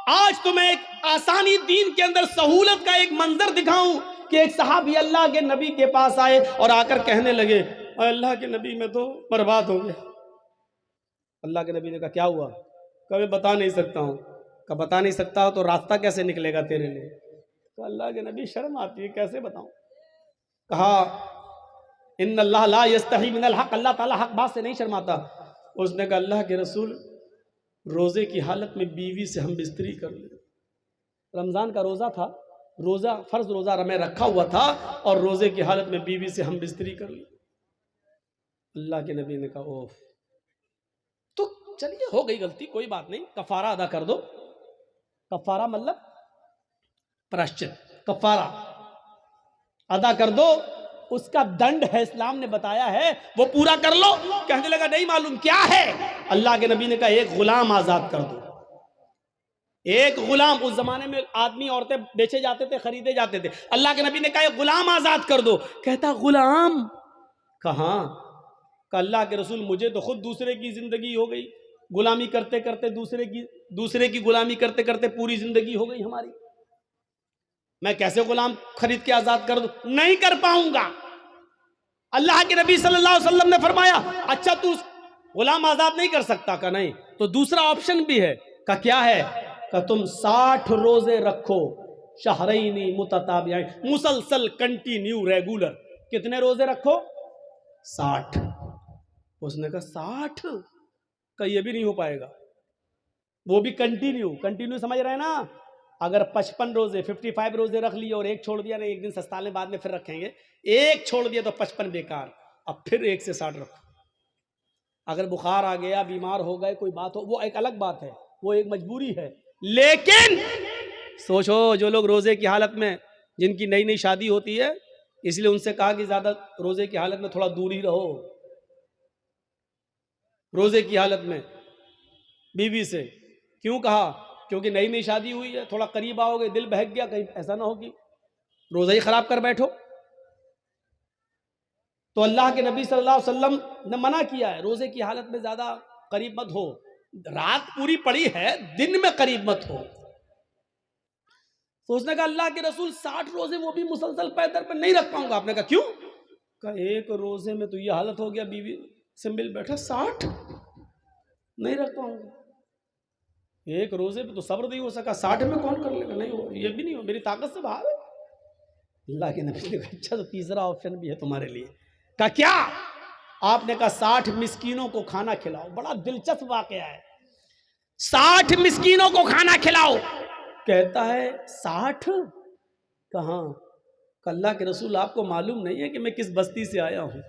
آج تمہیں ایک آسانی دین کے اندر سہولت کا ایک منظر دکھاؤں کہ ایک صحابی اللہ کے نبی کے پاس آئے اور آ کر کہنے لگے اے اللہ کے نبی میں تو برباد ہو گیا. اللہ کے نبی نے کہا کیا ہوا؟ کہ میں بتا نہیں سکتا ہوں. کہ بتا نہیں سکتا ہو تو راستہ کیسے نکلے گا تیرے لیے؟ تو اللہ کے نبی شرم آتی ہے کیسے بتاؤں. کہا ان اللہ لا یستحی من الحق، اللہ تعالیٰ حق بات سے نہیں شرماتا. اس نے کہا اللہ کے رسول روزے کی حالت میں بیوی سے ہم بستری کر لیں. رمضان کا روزہ تھا، روزہ فرض روزہ میں رکھا ہوا تھا اور روزے کی حالت میں بیوی سے ہم بستری کر لیں. اللہ کے نبی نے کہا اوف، تو چلیے ہو گئی غلطی، کوئی بات نہیں، کفارہ ادا کر دو. کفارہ مطلب پراشچت، کفارہ ادا کر دو، اس کا دنڈ ہے اسلام نے بتایا ہے وہ پورا کر لو. کہنے لگا نہیں معلوم کیا ہے. اللہ کے نبی نے کہا ایک غلام آزاد کر دو. ایک غلام، اس زمانے میں آدمی عورتیں بیچے جاتے تھے، خریدے جاتے تھے. اللہ کے نبی نے کہا ایک غلام آزاد کر دو. کہتا غلام کہاں؟ کہ اللہ کے رسول مجھے تو خود دوسرے کی زندگی ہو گئی، غلامی کرتے کرتے دوسرے کی غلامی کرتے کرتے پوری زندگی ہو گئی ہماری. میں کیسے غلام خرید کے آزاد کر دوں؟ نہیں کر پاؤں گا. اللہ کے نبی صلی اللہ علیہ وسلم نے فرمایا اچھا تو غلام آزاد نہیں کر سکتا؟ کہ نہیں، تو دوسرا آپشن بھی ہے. کہ کیا ہے؟ کہ تم 60 روزے رکھو، شہرین متتابعین، مسلسل کنٹینیو ریگولر. کتنے روزے رکھو؟ 60. اس نے کہا 60؟ کہ یہ بھی نہیں ہو پائے گا. وہ بھی کنٹینیو سمجھ رہے ہیں نا. اگر 55 روزے 55 روزے رکھ لیے اور ایک چھوڑ دیا، نہیں ایک دن سستالے بعد میں پھر رکھیں گے، ایک چھوڑ دیا تو 55 بیکار. اب پھر 1 سے 60 رکھو. اگر بخار آ گیا، بیمار ہو گئے، کوئی بات ہو، وہ ایک الگ بات ہے، وہ ایک مجبوری ہے. لیکن سوچو جو لوگ روزے کی حالت میں، جن کی نئی شادی ہوتی ہے، اس لیے ان سے کہا کہ زیادہ روزے کی حالت میں تھوڑا دور ہی رہو. روزے کی حالت میں بیوی سے کیوں کہا؟ کیونکہ نئی شادی ہوئی ہے، تھوڑا قریب آؤ گے، دل بہک گیا، کہیں ایسا نہ ہو کہ روزہ ہی خراب کر بیٹھو. تو اللہ کے نبی صلی اللہ علیہ وسلم نے منع کیا ہے روزے کی حالت میں زیادہ قریب مت ہو. رات پوری پڑی ہے، دن میں قریب مت ہو. تو اس نے کہا اللہ کے رسول 60 روزے وہ بھی مسلسل پیدر پہ نہیں رکھ پاؤں گا. آپ نے کہا کیوں؟ کہا ایک روزے میں تو یہ حالت ہو گیا، بیوی سے مل بیٹھا، 60 نہیں رکھ پاؤں گا. ایک روزے پہ تو صبر نہیں ہو سکا، 60 میں کون کر لے گا؟ نہیں ہو، یہ بھی نہیں ہو، میری طاقت سے باہر ہے. اللہ کے نبی نے کہا اچھا تو تیسرا آپشن بھی ہے تمہارے لیے. کہا کیا؟ آپ نے کہا 60 مسکینوں کو کھانا کھلاؤ. بڑا دلچسپ واقعہ ہے. 60 مسکینوں کو کھانا کھلاؤ. کہتا ہے 60؟ کہاں؟ کہ اللہ کے رسول آپ کو معلوم نہیں ہے کہ میں کس بستی سے آیا ہوں؟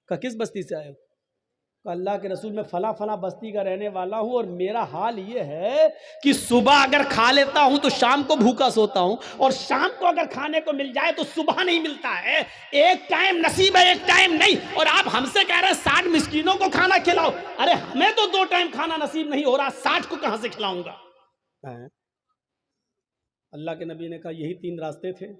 کہ کس بستی سے آیا ہوں؟ کہ اللہ کے رسول میں فلاں فلاں بستی کا رہنے والا ہوں، اور میرا حال یہ ہے کہ صبح اگر کھا لیتا ہوں تو شام کو بھوکا سوتا ہوں، اور شام کو اگر کھانے کو مل جائے تو صبح نہیں ملتا ہے. ایک ٹائم نصیب ہے، ایک ٹائم نہیں. اور آپ ہم سے کہہ رہے ہیں 60 مسکینوں کو کھانا کھلاؤ. ارے ہمیں تو 2 ٹائم کھانا نصیب نہیں ہو رہا، 60 کو کہاں سے کھلاؤں گا؟ اللہ کے نبی نے کہا یہی 3 راستے تھے،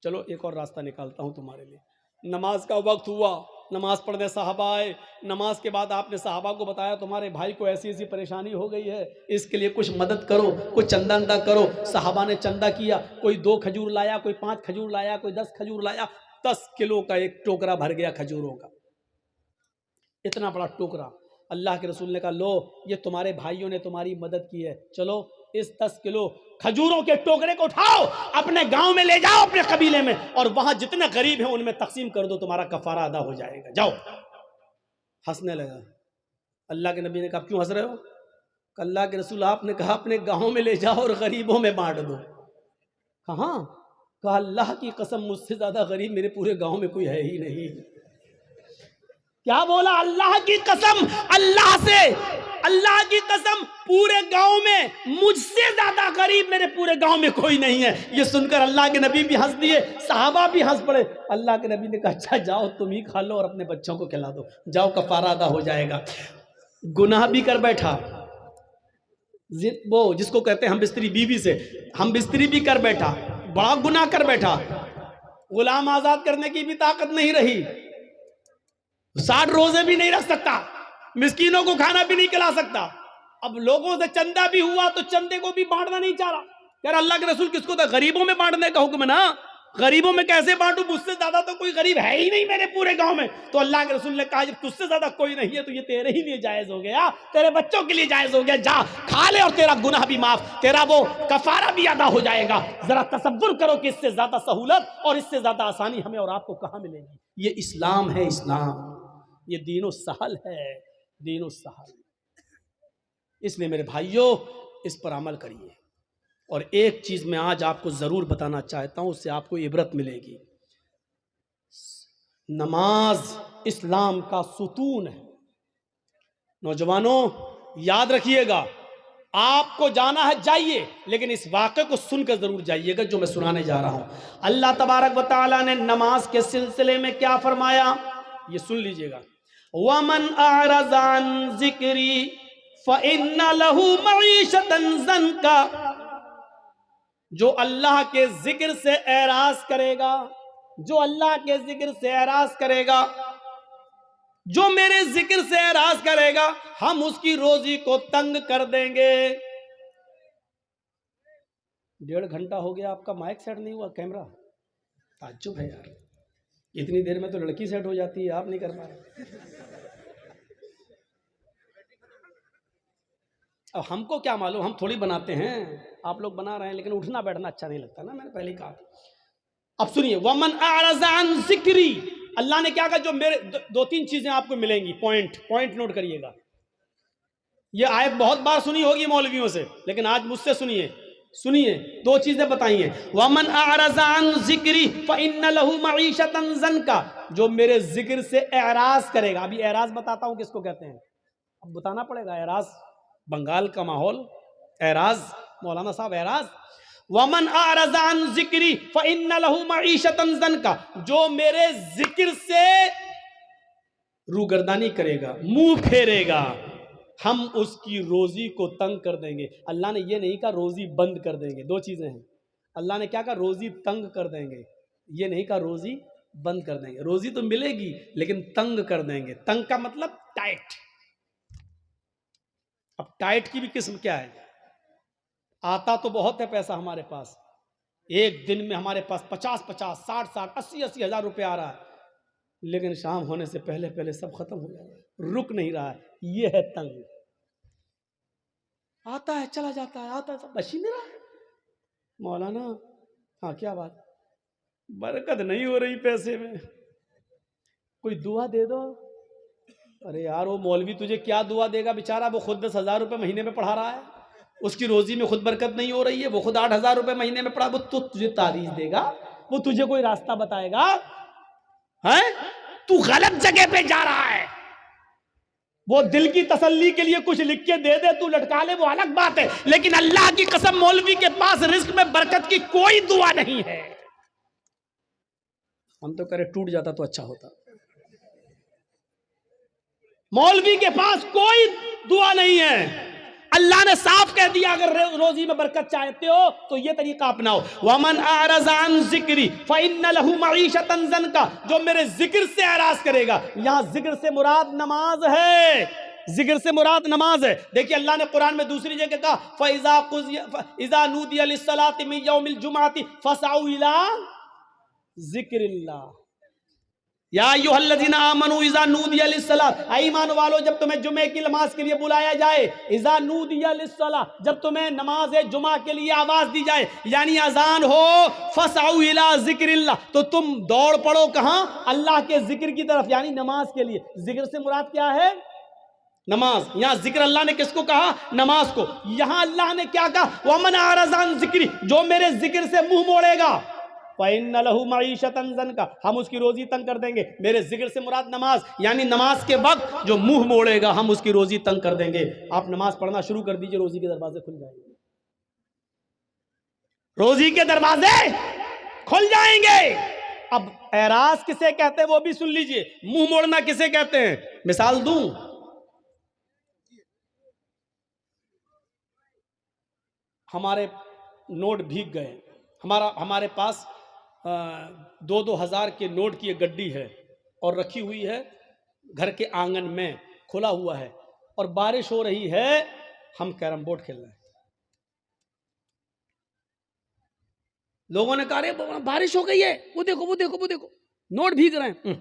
چلو ایک اور راستہ نکالتا ہوں تمہارے لیے. نماز کا وقت ہوا، نماز پڑھنے صحابہ آئے. نماز کے بعد آپ نے صحابہ کو بتایا تمہارے بھائی کو ایسی ایسی پریشانی ہو گئی ہے، اس کے لیے کچھ مدد کرو، کچھ چندہ اندہ کرو. صحابہ نے چندہ کیا، کوئی 2 کھجور لایا، کوئی 5 کھجور لایا، کوئی 10 کھجور لایا. 10 کلو کا ایک ٹوکرا بھر گیا کھجوروں کا، اتنا بڑا ٹوکرا. اللہ کے رسول نے کہا لو یہ تمہارے بھائیوں نے تمہاری مدد کی ہے، چلو اس 10 کلو کھجوروں کے ٹوکرے کو اٹھاؤ، اپنے گاؤں میں لے جاؤ، اپنے قبیلے میں، اور وہاں جتنے غریب ہیں ان میں تقسیم کر دو، تمہارا کفارہ ادا ہو جائے گا. جاؤ. ہنسنے لگا. اللہ کے نبی نے کہا کیوں ہنس رہے ہو؟ کہ اللہ کے رسول آپ نے کہا اپنے گاؤں میں لے جاؤ اور غریبوں میں بانٹ دو. کہاں؟ کہا اللہ کی قسم مجھ سے زیادہ غریب میرے پورے گاؤں میں کوئی ہے ہی نہیں. کیا بولا؟ اللہ کی قسم، اللہ سے، اللہ کی قسم پورے گاؤں میں مجھ سے زیادہ غریب میرے پورے گاؤں میں کوئی نہیں ہے. یہ سن کر اللہ کے نبی بھی ہنس دیے، صحابہ بھی ہنس پڑے. اللہ کے نبی نے کہا اچھا جاؤ تم ہی کھا لو اور اپنے بچوں کو کھلا دو، جاؤ کفارہ ادا ہو جائے گا. گناہ بھی کر بیٹھا، وہ جس کو کہتے ہیں ہم بستری، بیوی سے ہم بستری بھی کر بیٹھا، بڑا گناہ کر بیٹھا. غلام آزاد کرنے کی بھی طاقت نہیں رہی، 60 روزے بھی نہیں رکھ سکتا، مسکینوں کو کھانا بھی نہیں کھلا سکتا. اب لوگوں سے چندہ بھی ہوا تو چندے کو بھی بانٹنا نہیں چاہ رہا. یار اللہ کے رسول کس کو تھا؟ غریبوں میں بانٹنے کا حکم ہے نا. غریبوں میں کیسے بانٹوں؟ مجھ سے زیادہ تو کوئی غریب ہے ہی نہیں میرے پورے گاؤں میں. تو اللہ کے رسول نے کہا جب تجھ سے زیادہ کوئی نہیں ہے تو یہ تیرے ہی لیے جائز ہو گیا, تیرے بچوں کے لیے جائز ہو گیا, جا کھا لے اور تیرا گناہ بھی معاف, تیرا وہ کفارہ بھی ادا ہو جائے گا. ذرا تصور کرو کہ اس سے زیادہ سہولت اور اس سے زیادہ آسانی ہمیں اور آپ کو کہاں ملے گی. یہ اسلام ہے, اسلام, یہ دین و سہل ہے, دین و سہل. اس لیے میرے بھائیوں اس پر عمل کریے. اور ایک چیز میں آج آپ کو ضرور بتانا چاہتا ہوں, اس سے آپ کو عبرت ملے گی. نماز اسلام کا ستون ہے. نوجوانوں یاد رکھیے گا, آپ کو جانا ہے جائیے, لیکن اس واقعے کو سن کر ضرور جائیے گا جو میں سنانے جا رہا ہوں. اللہ تبارک و تعالیٰ نے نماز کے سلسلے میں کیا فرمایا, یہ سن لیجئے گا. وَمَنْ أَعْرَضَ عَنْ ذِكْرِي فَإِنَّ لَهُ مَعِيشَةً ضَنْكَ. جو اللہ کے ذکر سے اعراض کرے گا, جو اللہ کے ذکر سے اعراض کرے گا, جو میرے ذکر سے اعراض کرے گا, ہم اس کی روزی کو تنگ کر دیں گے. 1.5 گھنٹہ ہو گیا آپ کا مائک سیٹ نہیں ہوا, کیمرہ, تعجب ہے یار. اتنی دیر میں تو لڑکی سیٹ ہو جاتی ہے, آپ نہیں کر پا رہے. اب ہم کو کیا معلوم, ہم تھوڑی بناتے ہیں, آپ لوگ بنا رہے ہیں, لیکن اٹھنا بیٹھنا اچھا نہیں لگتا نا, میں نے پہلے کہا. اب سنیے, وَمَنْ أَعْرَضَ عَنْ ذِكْرِي, اللہ نے کیا کہا, جو میرے 2-3 چیزیں آپ کو ملیں گی, پوائنٹ نوٹ کریے گا. یہ آیت بہت بار سنی ہوگی مولویوں سے, لیکن آج مجھ سے سنیے. 2 چیزیں بتائی ہیں. وَمَنْ أَعْرَضَ عَنْ ذِكْرِي فَإِنَّ لَهُ مَعِيشَةً ضَنْكَ. جو میرے ذکر سے اعراض کرے گا. ابھی اعراض بتاتا ہوں کس کو کہتے ہیں, اب بتانا پڑے گا. اعراض بنگال کا ماحول, اعراض, مولانا صاحب اعراض. وَمَنْ أَعْرَضَ عَنْ ذِكْرِي فَإِنَّ لَهُ مَعِيشَةً ضَنْكَ. جو میرے ذکر سے روگردانی کرے گا, منہ پھیرے گا, ہم اس کی روزی کو تنگ کر دیں گے. اللہ نے یہ نہیں کہا روزی بند کر دیں گے, 2 چیزیں ہیں. اللہ نے کیا کہا, روزی تنگ کر دیں گے. یہ نہیں کہا روزی بند کر دیں گے. روزی تو ملے گی لیکن تنگ کر دیں گے. تنگ کا مطلب ٹائٹ. اب ٹائٹ کی بھی قسم کیا ہے, آتا تو بہت ہے پیسہ ہمارے پاس, ایک دن میں ہمارے پاس 50-50, 60-60, 80-80 ہزار روپے آ رہا ہے, لیکن شام ہونے سے پہلے سب ختم ہو جائے, رک نہیں رہا ہے. یہ ہے تنگ. آتا ہے چلا جاتا ہے, آتا ہے سب بچ ہی نہیں رہا ہے. مولانا ہاں کیا بات, برکت نہیں ہو رہی پیسے میں, کوئی دعا دے دو. ارے یار وہ مولوی تجھے کیا دعا دے گا, بیچارہ وہ خود 10,000 روپے مہینے میں پڑھا رہا ہے, اس کی روزی میں خود برکت نہیں ہو رہی ہے. وہ خود 8,000 روپے مہینے میں پڑھا, وہ تو تجھے تعریف دے گا, وہ تجھے کوئی راستہ بتائے گا. تو غلط جگہ پہ جا رہا ہے. وہ دل کی تسلی کے لیے کچھ لکھ کے دے دے, تو لٹکا لے, وہ الگ بات ہے, لیکن اللہ کی قسم مولوی کے پاس رزق میں برکت کی کوئی دعا نہیں ہے. ہم تو کرے ٹوٹ جاتا تو اچھا ہوتا. مولوی کے پاس کوئی دعا نہیں ہے. اللہ نے صاف کہہ دیا اگر روزی میں برکت چاہتے ہو تو یہ طریقہ اپناؤ. وَمَنْ أَعْرَضَ عَنْ ذِكْرِي فَإِنَّ لَهُ مَعِيشَةً ضَنْكَ. جو میرے ذکر سے اعراض کرے گا, یہاں ذکر سے مراد نماز ہے, ذکر سے مراد نماز ہے. دیکھیے اللہ نے قرآن میں دوسری جگہ کہا فَإِذَا نُودِيَ لِلصَّلَاةِ مِنْ يَوْمِ الْجُمْعَةِ فَاسْعَوْا إِلَىٰ ذِكْرِ اللَّهِ. یا ایھا الذین آمنوا اذا نودی للصلاۃ. اے ایمان والو جب تمہیں جمعے کی نماز کے لیے بلایا جائے, اذا نودی للصلاۃ, جب تمہیں نماز جمعہ کے لیے آواز دی جائے, یعنی اذان ہو, فاسعوا الی ذکر اللہ, تو تم دوڑ پڑو کہاں, اللہ کے ذکر کی طرف, یعنی نماز کے لیے. ذکر سے مراد کیا ہے, نماز. یہاں ذکر اللہ نے کس کو کہا, نماز کو. یہاں اللہ نے کیا کہا, وَمَنْ أَعْرَضَ عَنْ ذِكْرِي, جو میرے ذکر سے منہ موڑے گا, فَإِنَّ لَهُ مَعِيشَةً ضَنْكَ, ہم اس کی روزی تنگ کر دیں گے. میرے ذکر سے مراد نماز, یعنی نماز کے وقت جو منہ موڑے گا ہم اس کی روزی تنگ کر دیں گے. آپ نماز پڑھنا شروع کر دیجئے, روزی کے دروازے کھل جائیں گے, روزی کے دروازے کھل جائیں گے. اب اعراض کسے کہتے ہیں وہ بھی سن لیجئے, منہ موڑنا کسے کہتے ہیں. مثال دوں, ہمارے نوٹ بھیگ گئے, ہمارے پاس 2-2 ہزار کے نوٹ کی ایک گڈی ہے اور رکھی ہوئی ہے گھر کے آنگن میں, کھلا ہوا ہے, اور بارش ہو رہی ہے ہم کیرم بورڈ کھیل رہے ہیں. لوگوں نے کہا رے بارش ہو گئی ہے, وہ دیکھو وہ دیکھو وہ دیکھو, نوٹ بھیگ رہے ہیں.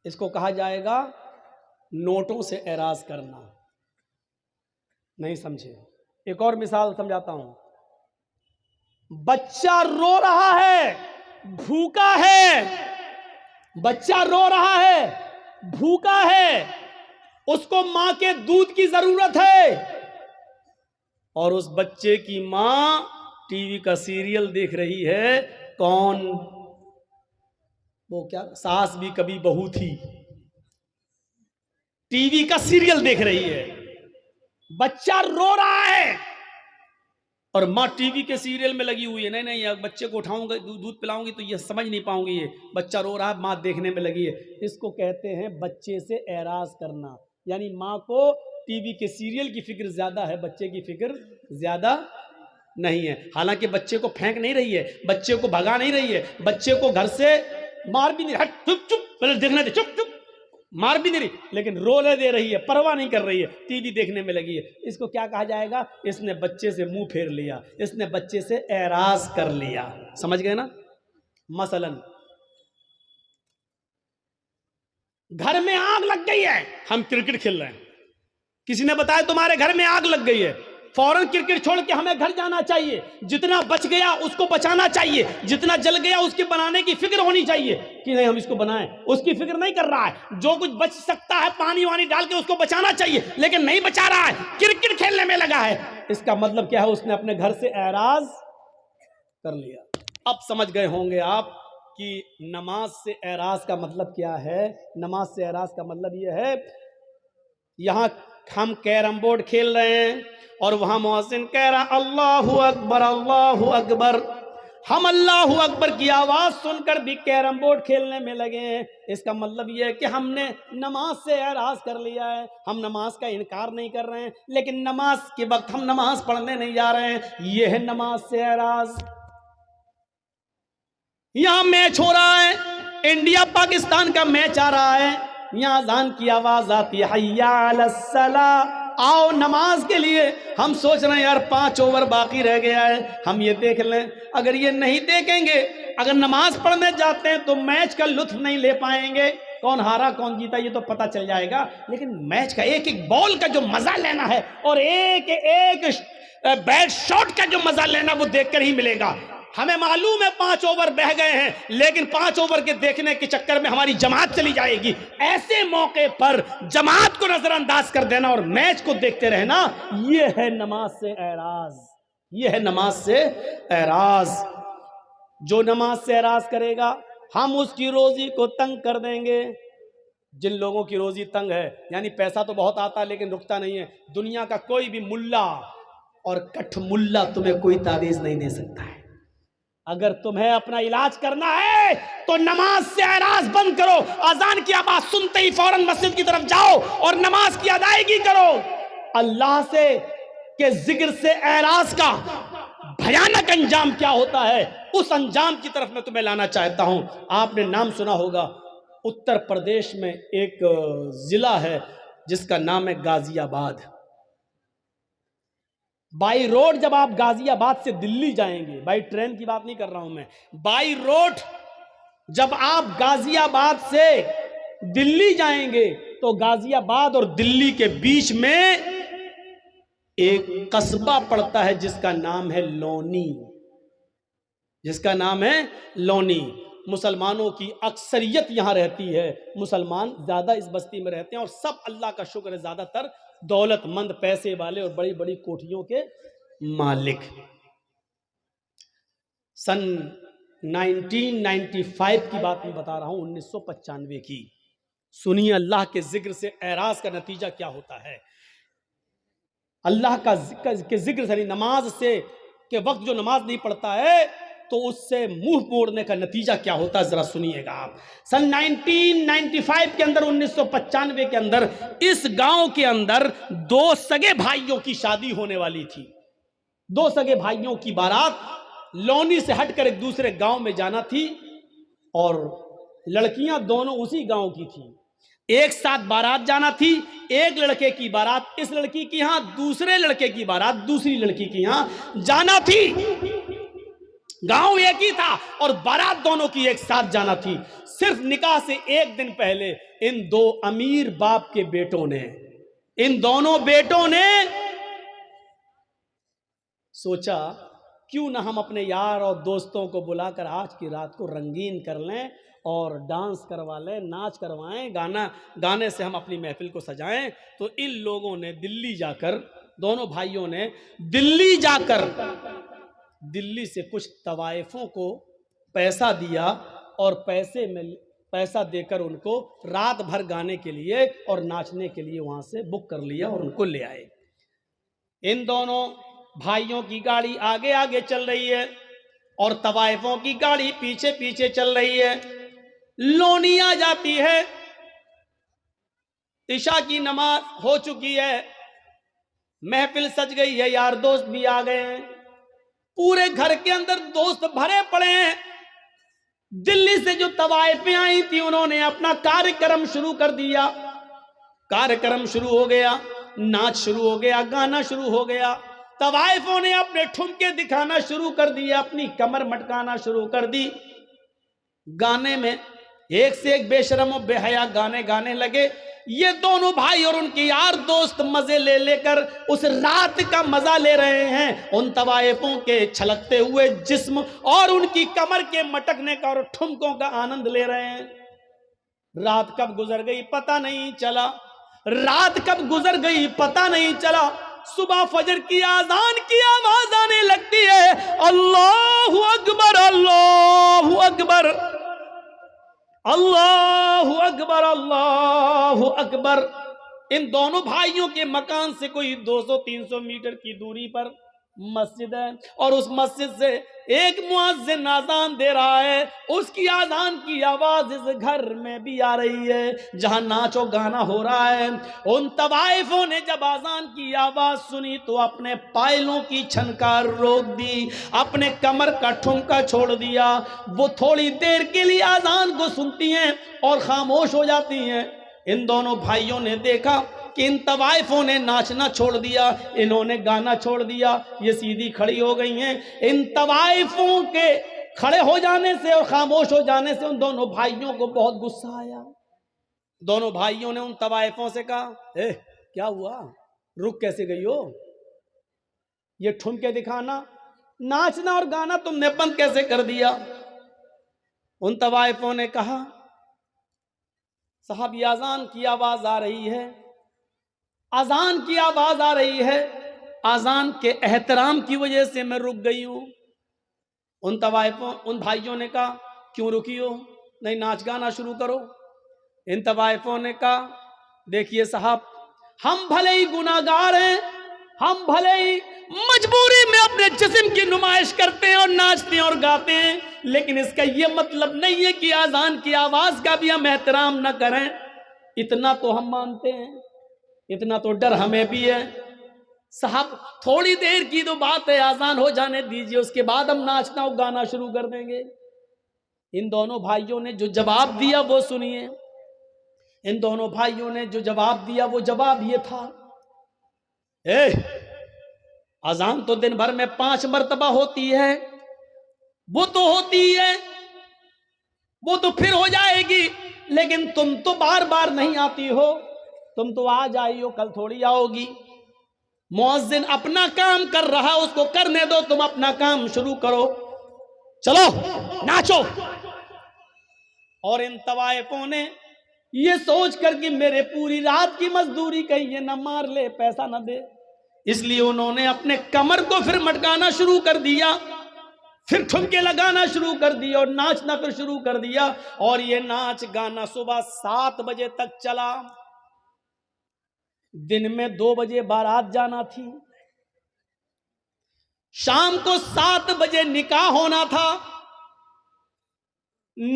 اس کو کہا جائے گا نوٹوں سے اعراض کرنا. نہیں سمجھے؟ ایک اور مثال سمجھاتا ہوں. بچہ رو رہا ہے, بھوکا ہے, بچہ رو رہا ہے, بھوکا ہے, اس کو ماں کے دودھ کی ضرورت ہے, اور اس بچے کی ماں ٹی وی کا سیریل دیکھ رہی ہے. کون؟ وہ کیا, ساس بھی کبھی بہو تھی, ٹی وی کا سیریل دیکھ رہی ہے. بچہ رو رہا ہے اور ماں ٹی وی کے سیریل میں لگی ہوئی ہے. نہیں نہیں, بچے کو اٹھاؤں گا, دودھ پلاؤں گی تو یہ سمجھ نہیں پاؤں گی, یہ بچہ رو رہا ہے, ماں دیکھنے میں لگی ہے. اس کو کہتے ہیں بچے سے اعراض کرنا. یعنی ماں کو ٹی وی کے سیریل کی فکر زیادہ ہے, بچے کی فکر زیادہ نہیں ہے. حالانکہ بچے کو پھینک نہیں رہی ہے, بچے کو بھگا نہیں رہی ہے, بچے کو گھر سے مار بھی نہیں, ہٹ چپ چپ پہلے دیکھنے دے, چپ چپ, مار بھی نہیں رہی, لیکن رولے دے رہی ہے, پرواہ نہیں کر رہی ہے, ٹی وی دیکھنے میں لگی ہے. اس کو کیا کہا جائے گا؟ اس نے بچے سے منہ پھیر لیا, اس نے بچے سے اعراض کر لیا. سمجھ گئے نا؟ مثلا گھر میں آگ لگ گئی ہے, ہم کرکٹ کھیل رہے ہیں, کسی نے بتایا تمہارے گھر میں آگ لگ گئی ہے, فوراً کرکٹ چھوڑ کے ہمیں گھر جانا چاہیے. جتنا بچ گیا اس کو بچانا چاہیے, جتنا جل گیا اس کے بنانے کی فکر ہونی چاہیے کہ نہیں ہم اس کو بنائیں. اس کی فکر نہیں کر رہا ہے. جو کچھ بچ سکتا ہے پانی وانی ڈال کے اس کو بچانا چاہیے, لیکن نہیں بچا رہا ہے, کرکٹ کھیلنے میں لگا ہے. اس کا مطلب کیا ہے؟ اس نے اپنے گھر سے اعراض کر لیا. اب سمجھ گئے ہوں گے آپ کہ نماز سے اعراض کا مطلب کیا ہے. نماز سے اعراض کا مطلب یہ ہے, یہاں ہم کیرم بورڈ کھیل رہے ہیں اور وہاں مؤذن کہہ رہا اللہ اکبر اللہ اکبر, ہم اللہ اکبر کی آواز سن کر بھی کیرم بورڈ کھیلنے میں لگے ہیں. اس کا مطلب یہ ہے کہ ہم نے نماز سے اعراض کر لیا ہے. ہم نماز کا انکار نہیں کر رہے ہیں, لیکن نماز کے وقت ہم نماز پڑھنے نہیں جا رہے ہیں. یہ ہے نماز سے اعراض. یہاں میچ ہو رہا ہے, انڈیا پاکستان کا میچ آ رہا ہے, یہاں اذان کی آواز آتی ہے حی علی الصلاۃ, آؤ نماز کے لیے. ہم سوچ رہے ہیں یار 5 اوور باقی رہ گیا ہے, ہم یہ دیکھ لیں. اگر یہ نہیں دیکھیں گے, اگر نماز پڑھنے جاتے ہیں تو میچ کا لطف نہیں لے پائیں گے. کون ہارا کون جیتا یہ تو پتہ چل جائے گا, لیکن میچ کا ایک ایک بال کا جو مزہ لینا ہے اور ایک ایک بیٹ شاٹ کا جو مزہ لینا وہ دیکھ کر ہی ملے گا. ہمیں معلوم ہے 5 اوور بہ گئے ہیں, لیکن 5 اوور کے دیکھنے کے چکر میں ہماری جماعت چلی جائے گی. ایسے موقع پر جماعت کو نظر انداز کر دینا اور میچ کو دیکھتے رہنا, یہ ہے نماز سے اعراض. یہ ہے نماز سے اعراض. جو نماز سے اعراض کرے گا ہم اس کی روزی کو تنگ کر دیں گے. جن لوگوں کی روزی تنگ ہے, یعنی پیسہ تو بہت آتا ہے لیکن رکتا نہیں ہے, دنیا کا کوئی بھی ملا اور کٹھ ملا تمہیں کوئی تعویذ نہیں دے سکتا ہے. اگر تمہیں اپنا علاج کرنا ہے تو نماز سے اعراض بند کرو. اذان کی آواز سنتے ہی فوراً مسجد کی طرف جاؤ اور نماز کی ادائیگی کرو. اللہ سے کے ذکر سے اعراض کا بھیانک انجام کیا ہوتا ہے, اس انجام کی طرف میں تمہیں لانا چاہتا ہوں. آپ نے نام سنا ہوگا, اتر پردیش میں ایک ضلع ہے جس کا نام ہے غازی آباد. بائی روڈ جب آپ غازی آباد سے دلی جائیں گے, بائی ٹرین کی بات نہیں کر رہا ہوں میں, بائی روڈ جب آپ غازی آباد سے دلی جائیں گے تو غازی آباد اور دلی کے بیچ میں ایک قصبہ پڑتا ہے جس کا نام ہے لونی. جس کا نام ہے لونی. مسلمانوں کی اکثریت یہاں رہتی ہے, مسلمان زیادہ اس بستی میں رہتے ہیں اور سب اللہ کا شکر ہے زیادہ تر دولت مند, پیسے والے اور بڑی بڑی کوٹھیوں کے مالک. سن 1995 کی بات میں بتا رہا ہوں, 1995 کی. سنیے اللہ کے ذکر سے اعراض کا نتیجہ کیا ہوتا ہے. اللہ کا ذکر سے, نماز سے کے وقت جو نماز نہیں پڑھتا ہے تو اس سے منہ موڑنے کا نتیجہ کیا ہوتا ہے, ذرا سنیے گا آپ. سن 1995 کے اندر, 1995 کے اندر, اس گاؤں کے اندر 2 سگے بھائیوں کی شادی ہونے والی تھی. 2 سگے بھائیوں کی بارات لونی سے ہٹ کر ایک دوسرے گاؤں میں جانا تھی اور لڑکیاں دونوں اسی گاؤں کی تھیں. ایک ساتھ بارات جانا تھی، ایک لڑکے کی بارات اس لڑکی کی یہاں، دوسرے لڑکے کی بارات دوسری لڑکی کی یہاں جانا تھی، گاؤں ایک ہی تھا اور بارات دونوں کی ایک ساتھ جانا تھی۔ صرف نکاح سے ایک دن پہلے ان دو امیر باپ کے بیٹوں نے، ان دونوں بیٹوں نے سوچا کیوں نہ ہم اپنے یار اور دوستوں کو بلا کر آج کی رات کو رنگین کر لیں اور ڈانس کروا لیں، ناچ کروائیں، گانے سے ہم اپنی محفل کو سجائیں۔ تو ان لوگوں نے دلی جا کر، دونوں بھائیوں نے دلی جا کر دلی سے کچھ طوائفوں کو پیسہ دیا اور پیسہ دے کر ان کو رات بھر گانے کے لیے اور ناچنے کے لیے وہاں سے بک کر لیا اور ان کو لے آئے۔ ان دونوں بھائیوں کی گاڑی آگے آگے چل رہی ہے اور طوائفوں کی گاڑی پیچھے پیچھے چل رہی ہے۔ لونی آ جاتی ہے، عشاء کی نماز ہو چکی ہے، محفل سج گئی ہے، یار دوست بھی آ گئے ہیں، پورے گھر کے اندر دوست بھرے پڑے ہیں۔ دلی سے جو طوائفیں آئی تھی انہوں نے اپنا کارکرم شروع کر دیا، کارکرم شروع ہو گیا، ناچ شروع ہو گیا، گانا شروع ہو گیا۔ طوائفوں نے اپنے ٹھمکے دکھانا شروع کر دیا، اپنی کمر مٹکانا شروع کر دی۔ گانے میں ایک سے ایک بے شرم و بے حیا گانے گانے لگے۔ یہ دونوں بھائی اور ان کے یار دوست مزے لے لے کر اس رات کا مزہ لے رہے ہیں، ان طوائفوں کے چھلکتے ہوئے جسم اور ان کی کمر کے مٹکنے کا اور ٹھمکوں کا آنند لے رہے ہیں۔ رات کب گزر گئی پتہ نہیں چلا، رات کب گزر گئی پتہ نہیں چلا۔ صبح فجر کی آذان کی آواز آنے لگتی ہے، اللہ اکبر اللہ اکبر اللہ اکبر اللہ اکبر۔ ان دونوں بھائیوں کے مکان سے کوئی 200-300 میٹر کی دوری پر مسجد ہے اور اس مسجد سے ایک مؤذن اذان دے رہا ہے، اس کی اذان کی آواز اس گھر میں بھی آ رہی ہے جہاں ناچ و گانا ہو رہا ہے۔ ان طوائفوں نے جب اذان کی آواز سنی تو اپنے پائلوں کی چھنکار روک دی، اپنے کمر کا ٹھمکا چھوڑ دیا۔ وہ تھوڑی دیر کے لیے اذان کو سنتی ہیں اور خاموش ہو جاتی ہیں۔ ان دونوں بھائیوں نے دیکھا کہ ان طوائفوں نے ناچنا چھوڑ دیا، انہوں نے گانا چھوڑ دیا، یہ سیدھی کھڑی ہو گئی ہیں۔ ان طوائفوں کے کھڑے ہو جانے سے اور خاموش ہو جانے سے ان دونوں بھائیوں کو بہت غصہ آیا۔ دونوں بھائیوں نے ان طوائفوں سے کہا، کیا ہوا، رک کیسے گئی ہو؟ یہ ٹھمکے دکھانا، ناچنا اور گانا تم نے بند کیسے کر دیا؟ ان طوائفوں نے کہا، صاحب یہ اذان کی آواز آ رہی ہے، اذان کی آواز آ رہی ہے، اذان کے احترام کی وجہ سے میں رک گئی ہوں۔ ان بھائیوں نے کہا، کیوں رکی ہو، نہیں ناچ گانا شروع کرو۔ ان طوائفوں نے کہا، دیکھیے صاحب ہم بھلے ہی گناہگار ہیں، ہم بھلے ہی مجبوری میں اپنے جسم کی نمائش کرتے ہیں اور ناچتے ہیں اور گاتے ہیں، لیکن اس کا یہ مطلب نہیں ہے کہ اذان کی آواز کا بھی ہم احترام نہ کریں۔ اتنا تو ہم مانتے ہیں، اتنا تو ڈر ہمیں بھی ہے۔ صاحب تھوڑی دیر کی تو بات ہے، اذان ہو جانے دیجئے، اس کے بعد ہم ناچنا اور گانا شروع کر دیں گے۔ ان دونوں بھائیوں نے جو جواب دیا وہ سنیے۔ ان دونوں بھائیوں نے جو جواب دیا وہ جواب یہ تھا، اذان تو دن بھر میں 5 مرتبہ ہوتی ہے، وہ تو ہوتی ہے، وہ تو پھر ہو جائے گی، لیکن تم تو بار بار نہیں آتی ہو، تم تو آج آئی ہو کل تھوڑی آؤ گی۔ مؤذن اپنا کام کر رہا، اس کو کرنے دو، تم اپنا کام شروع کرو، چلو ناچو۔ اور ان طوائفوں نے یہ سوچ کر کہ میرے پوری رات کی مزدوری کہیں یہ نہ مار لے، پیسہ نہ دے، اس لیے انہوں نے اپنے کمر کو پھر مٹکانا شروع کر دیا، پھر ٹھمکے لگانا شروع کر دیا اور ناچنا پھر شروع کر دیا۔ اور یہ ناچ گانا صبح 7 بجے تک چلا۔ دن میں 2 بجے بارات جانا تھی، شام کو 7 بجے نکاح ہونا تھا،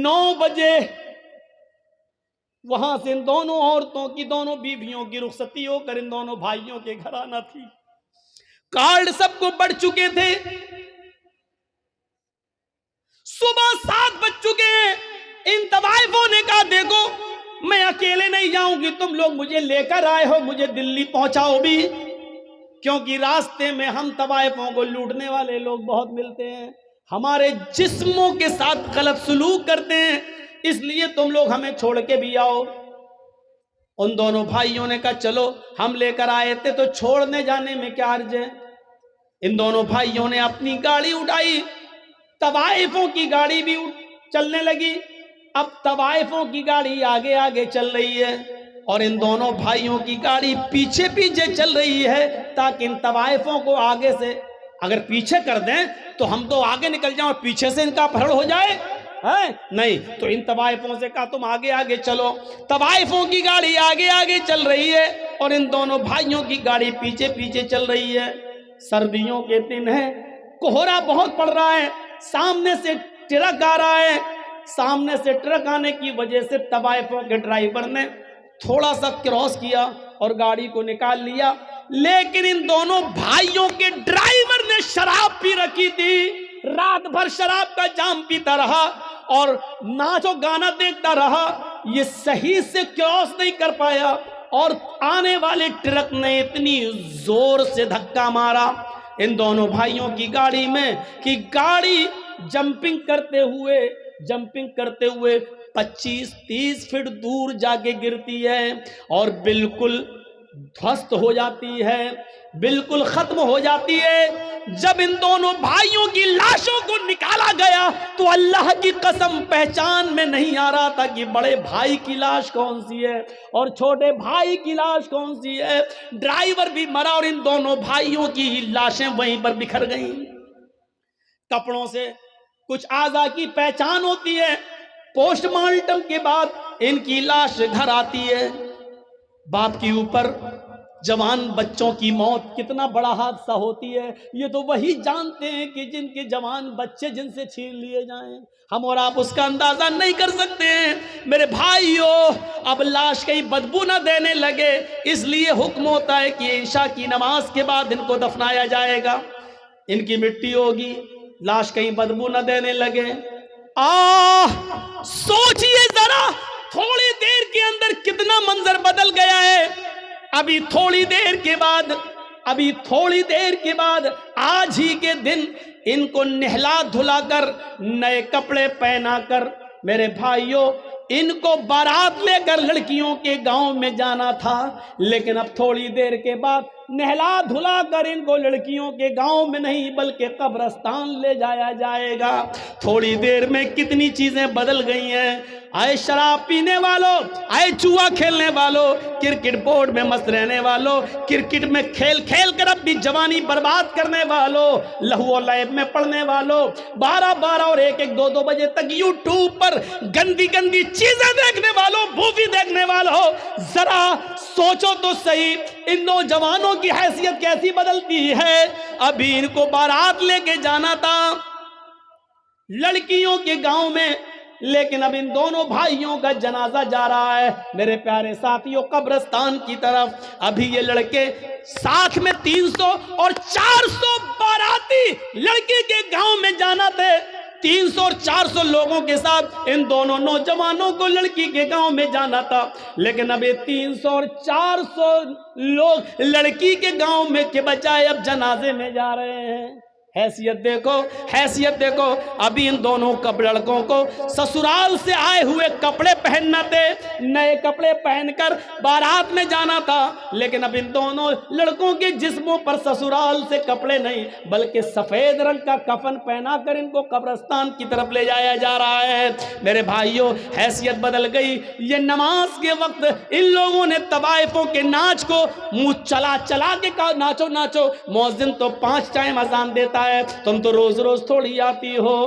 9 بجے وہاں سے ان دونوں عورتوں کی، دونوں بیویوں کی رخصتی ہو کر ان دونوں بھائیوں کے گھر آنا تھی۔ کارڈ سب کو بڑھ چکے تھے، صبح 7 بج چکے ہیں۔ ان طوائفوں نے کہا، دیکھو میں اکیلے نہیں جاؤں گی، تم لوگ مجھے لے کر آئے ہو، مجھے دلی پہنچاؤ بھی، کیونکہ راستے میں ہم طوائفوں کو لوٹنے والے لوگ بہت ملتے ہیں، ہمارے جسموں کے ساتھ غلط سلوک کرتے ہیں، اس لیے تم لوگ ہمیں چھوڑ کے بھی آؤ۔ ان دونوں بھائیوں نے کہا چلو ہم لے کر آئے تھے تو چھوڑنے جانے میں کیا حرج ہے۔ ان دونوں بھائیوں نے اپنی گاڑی اٹھائی، طوائفوں کی گاڑی بھی چلنے لگی۔ اب طوائفوں کی گاڑی آگے آگے چل رہی ہے اور ان دونوں بھائیوں کی گاڑی پیچھے پیچھے چل رہی ہے، تاکہ ان طوائفوں کو آگے سے اگر پیچھے کر دیں تو ہم تو آگے نکل جائیں اور پیچھے سے ان کا اپہرن ہو جائے، نہیں۔ تو ان طوائفوں سے کہا تم آگے آگے چلو۔ طوائفوں کی گاڑی آگے آگے چل رہی ہے اور ان دونوں بھائیوں کی گاڑی پیچھے پیچھے چل رہی ہے۔ سردیوں کے دن ہے، کوہرا بہت پڑ رہا ہے، سامنے سے ٹرک آ رہا ہے، سامنے سے ٹرک آنے کی وجہ سے طوائفوں کے ڈرائیور نے تھوڑا سا کراس کیا اور گاڑی کو نکال لیا، لیکن ان دونوں بھائیوں کے ڈرائیور نے شراب پی رکھی تھی، رات بھر شراب کا جام پیتا رہا اور ناچ و گانا دیکھتا رہا، یہ صحیح سے کراس نہیں کر پایا اور آنے والے ٹرک نے اتنی زور سے دھکا مارا ان دونوں بھائیوں کی گاڑی میں کہ گاڑی جمپنگ کرتے ہوئے 25-30 فٹ دور جا کے گرتی ہے اور بالکل دھوست ہو جاتی ہے، بالکل ختم ہو جاتی ہے۔ جب ان دونوں بھائیوں کی لاشوں کو نکالا گیا تو اللہ کی قسم پہچان میں نہیں آ رہا تھا کہ بڑے بھائی کی لاش کون سی ہے اور چھوٹے بھائی کی لاش کون سی ہے۔ ڈرائیور بھی مرا اور ان دونوں بھائیوں کی لاشیں وہیں پر بکھر گئیں۔ کپڑوں سے کچھ اعضاء کی پہچان ہوتی ہے، پوسٹ مارٹم کے بعد ان کی لاش گھر آتی ہے۔ باپ کے اوپر جوان بچوں کی موت کتنا بڑا حادثہ ہوتی ہے، یہ تو وہی جانتے ہیں کہ جن کے جوان بچے جن سے چھین لیے جائیں، ہم اور آپ اس کا اندازہ نہیں کر سکتے ہیں۔ میرے بھائیو، اب لاش کہیں بدبو نہ دینے لگے، اس لیے حکم ہوتا ہے کہ عشاء کی نماز کے بعد ان کو دفنایا جائے گا، ان کی مٹی ہوگی، لاش کہیں بدبو نہ دینے لگے۔ سوچئے ذرا تھوڑی دیر کے اندر کتنا منظر بدل گیا ہے۔ ابھی تھوڑی دیر کے بعد آج ہی کے دن ان کو نہلا دھلا کر نئے کپڑے پہنا کر میرے بھائیوں ان کو بارات لے کر لڑکیوں کے گاؤں میں جانا تھا، لیکن اب تھوڑی دیر کے بعد نہلا دھلا کر ان کو لڑکیوں کے گاؤں میں نہیں بلکہ قبرستان لے جایا جائے گا۔ تھوڑی دیر میں کتنی چیزیں بدل گئی ہیں۔ آئے شراب پینے والوں، آئے جوا کھیلنے والوں، کرکٹ بورڈ میں مست رہنے والوں، کرکٹ میں کھیل کھیل کر اپنی جوانی برباد کرنے والوں، لہو و لعب میں پڑنے والوں، 12 اور 1 بجے تک یوٹیوب پر گندی گندی چیزیں دیکھنے والوں، مووی دیکھنے والوں، ذرا سوچو تو صحیح ان نوجوانوں کی حیثیت کیسی بدلتی ہے۔ ابھی ان کو بارات لے کے جانا تھا لڑکیوں کے گاؤں میں، لیکن اب ان دونوں بھائیوں کا جنازہ جا رہا ہے میرے پیارے ساتھیوں قبرستان کی طرف۔ ابھی یہ لڑکے ساتھ میں 300 اور 400 باراتی لڑکے کے گاؤں میں جانا تھے، 300 اور 400 لوگوں کے ساتھ ان دونوں نوجوانوں کو لڑکی کے گاؤں میں جانا تھا، لیکن اب یہ 300 اور 400 لوگ لڑکی کے گاؤں میں کے بجائے اب جنازے میں جا رہے ہیں۔ حیثیت دیکھو۔ ابھی ان دونوں لڑکوں کو سسرال سے آئے ہوئے کپڑے پہننا تھے، نئے کپڑے پہن کر بارات میں جانا تھا، لیکن اب ان دونوں لڑکوں کے جسموں پر سسرال سے کپڑے نہیں بلکہ سفید رنگ کا کفن پہنا کر ان کو قبرستان کی طرف لے جایا جا رہا ہے۔ میرے بھائیوں حیثیت بدل گئی۔ یہ نماز کے وقت ان لوگوں نے طوائفوں کے ناچ کو منہ چلا کے کہا ناچو، مؤذن تو 5 ٹائم اذان دیتا ہے، تم تو روز روز تھوڑی آتی ہو۔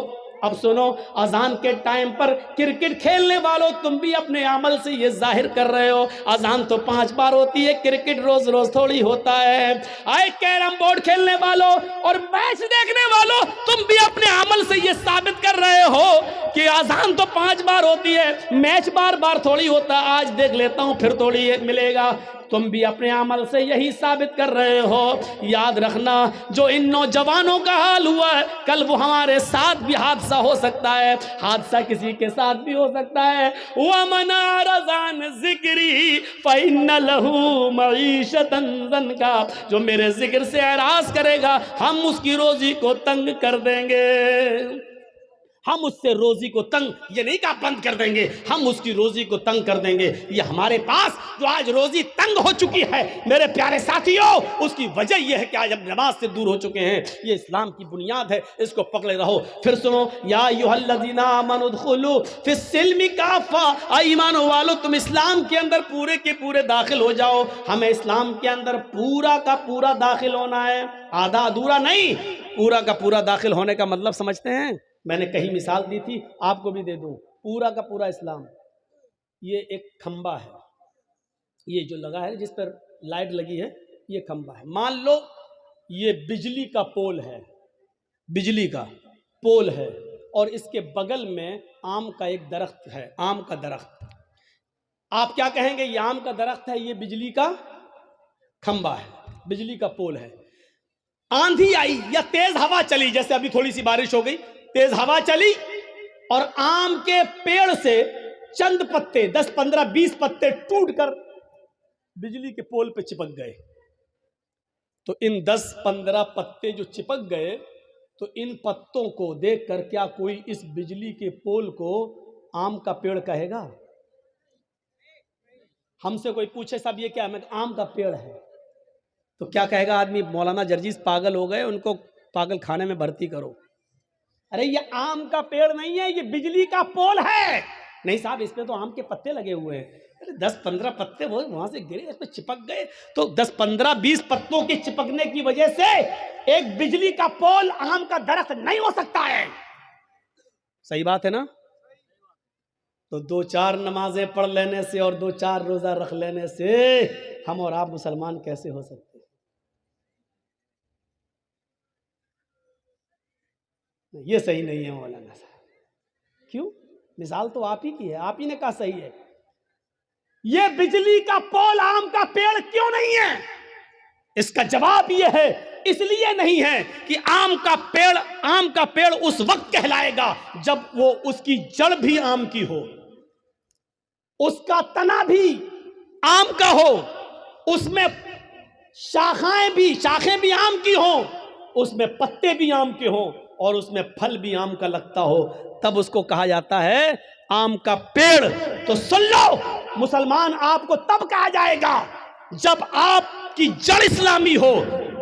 اب سنو، اذان کے ٹائم پر کرکٹ کھیلنے والوں تم بھی اپنے عمل سے یہ ظاہر کر رہے ہو، اذان تو 5 بار ہوتی ہے، کرکٹ روز روز تھوڑی ہوتا ہے۔ آئے کیرم بورڈ کھیلنے والوں اور میچ دیکھنے والوں تم بھی اپنے عمل سے یہ ثابت کر رہے ہو کہ اذان تو 5 بار ہوتی ہے، میچ بار بار تھوڑی ہوتا ہے، آج دیکھ لیتا ہوں پھر تھوڑی ملے گا۔ تم بھی اپنے عمل سے یہی ثابت کر رہے ہو. یاد رکھنا جو ان نوجوانوں کا حال ہوا ہے کل وہ ہمارے ساتھ بھی حادثہ ہو سکتا ہے, حادثہ کسی کے ساتھ بھی ہو سکتا ہے. وَمَنْ أَعْرَضَ عَنْ ذِكْرِي فَإِنَّ لَهُ مَعِيشَةً ضَنْكًا, جو میرے ذکر سے اعراض کرے گا ہم اس کی روزی کو تنگ کر دیں گے. ہم اس سے روزی کو تنگ, یہ نہیں کہا بند کر دیں گے, ہم اس کی روزی کو تنگ کر دیں گے. یہ ہمارے پاس جو آج روزی تنگ ہو چکی ہے میرے پیارے ساتھیوں, اس کی وجہ یہ ہے کہ آج ہم نماز سے دور ہو چکے ہیں. یہ اسلام کی بنیاد ہے, اس کو پکڑے رہو. پھر سنو, یا ایھا الذین آمنوا ادخلوا فی السلم کافہ, اے ایمان والو تم اسلام کے اندر پورے کے پورے داخل ہو جاؤ. ہمیں اسلام کے اندر پورا کا پورا داخل ہونا ہے, آدھا ادھورا نہیں. پورا کا پورا داخل ہونے کا مطلب سمجھتے ہیں؟ میں نے کہیں مثال دی تھی, آپ کو بھی دے دوں. پورا کا پورا اسلام, یہ ایک کھمبا ہے, یہ جو لگا ہے جس پر لائٹ لگی ہے یہ کھمبا ہے. مان لو یہ بجلی کا پول ہے, بجلی کا پول ہے, اور اس کے بغل میں آم کا ایک درخت ہے, آم کا درخت. آپ کیا کہیں گے؟ یہ آم کا درخت ہے, یہ بجلی کا کھمبا ہے, بجلی کا پول ہے. آندھی آئی یا تیز ہوا چلی, جیسے ابھی تھوڑی سی بارش ہو گئی, تیز ہوا چلی اور آم کے پیڑ سے چند پتے 10 15 20 پتے ٹوٹ کر بجلی کے پول پہ چپک گئے. تو ان 10 15 پتے جو چپک گئے, تو ان پتوں کو دیکھ کر کیا کوئی اس بجلی کے پول کو آم کا پیڑ کہے گا؟ ہم سے کوئی پوچھے صاحب یہ کیا ہے, میں آم کا پیڑ ہے, تو کیا کہے گا آدمی؟ مولانا جرجیز پاگل ہو گئے, ان کو پاگل خانے میں بھرتی کرو. ارے یہ آم کا پیڑ نہیں ہے, یہ بجلی کا پول ہے. نہیں صاحب اس پہ تو آم کے پتے لگے ہوئے ہیں. 10 15 پتے وہ وہاں سے گرے, اس پہ چپک گئے. تو 10 15 20 پتوں کے چپکنے کی وجہ سے ایک بجلی کا پول آم کا درخت نہیں ہو سکتا ہے. صحیح بات ہے نا؟ تو 2-4 نمازیں پڑھ لینے سے اور 2-4 روزہ رکھ لینے سے ہم اور آپ مسلمان کیسے ہو سکتے ہیں؟ یہ صحیح نہیں ہے مولانا صاحب. کیوں؟ مثال تو آپ ہی کی ہے, آپ ہی نے کہا صحیح ہے. یہ بجلی کا پول آم کا پیڑ کیوں نہیں ہے؟ اس کا جواب یہ ہے, اس لیے نہیں ہے کہ آم کا پیڑ اس وقت کہلائے گا جب وہ اس کی جڑ بھی آم کی ہو, اس کا تنا بھی آم کا ہو, اس میں شاخیں بھی آم کی ہوں, اس میں پتے بھی آم کے ہوں, اور اس میں پھل بھی آم کا لگتا ہو, تب اس کو کہا جاتا ہے آم کا پیڑ. تو سن لو مسلمان, آپ کو تب کہا جائے گا جب آپ کی جڑ اسلامی ہو.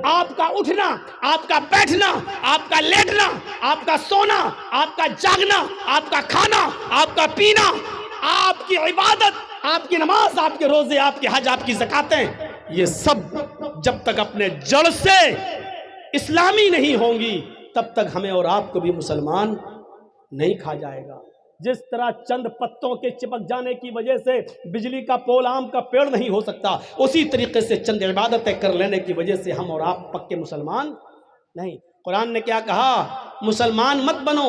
آپ کا اٹھنا, آپ کا بیٹھنا, آپ کا لیٹنا, آپ کا سونا, آپ کا جاگنا, آپ کا کھانا, آپ کا پینا, آپ کی عبادت, آپ کی نماز, آپ کے روزے, آپ کے حج, آپ کی زکاتیں, یہ سب جب تک اپنے جڑ سے اسلامی نہیں ہوں گی تب تک ہمیں اور آپ کو بھی مسلمان نہیں کھا جائے گا. جس طرح چند پتوں کے چپک جانے کی وجہ سے بجلی کا پول آم کا پیڑ نہیں ہو سکتا, اسی طریقے سے چند عبادتیں کر لینے کی وجہ سے ہم اور آپ پکے مسلمان نہیں. قرآن نے کیا کہا؟ مسلمان مت بنو,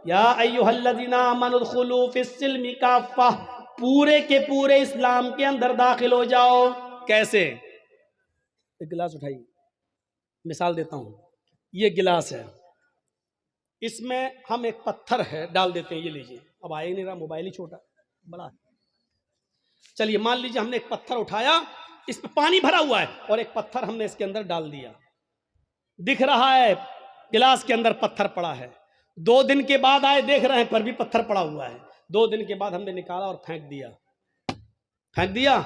یا ایھا الذین آمنوا ادخلوا فی السلم کافہ, پورے کے پورے اسلام کے اندر داخل ہو جاؤ. کیسے؟ ایک گلاس اٹھائیے, مثال دیتا ہوں. یہ گلاس ہے, اس میں ہم ایک پتھر ہے ڈال دیتے ہیں, یہ لیجئے. اب آئے نہیں رہا, موبائل ہی چھوٹا بڑا. چلیے مان لیجئے ہم نے ایک پتھر اٹھایا, اس پہ پانی بھرا ہوا ہے, اور ایک پتھر ہم نے اس کے اندر ڈال دیا. دکھ رہا ہے گلاس کے اندر پتھر پڑا ہے. 2 دن کے بعد آئے, دیکھ رہے ہیں پر بھی پتھر پڑا ہوا ہے. 2 دن کے بعد ہم نے نکالا اور پھینک دیا.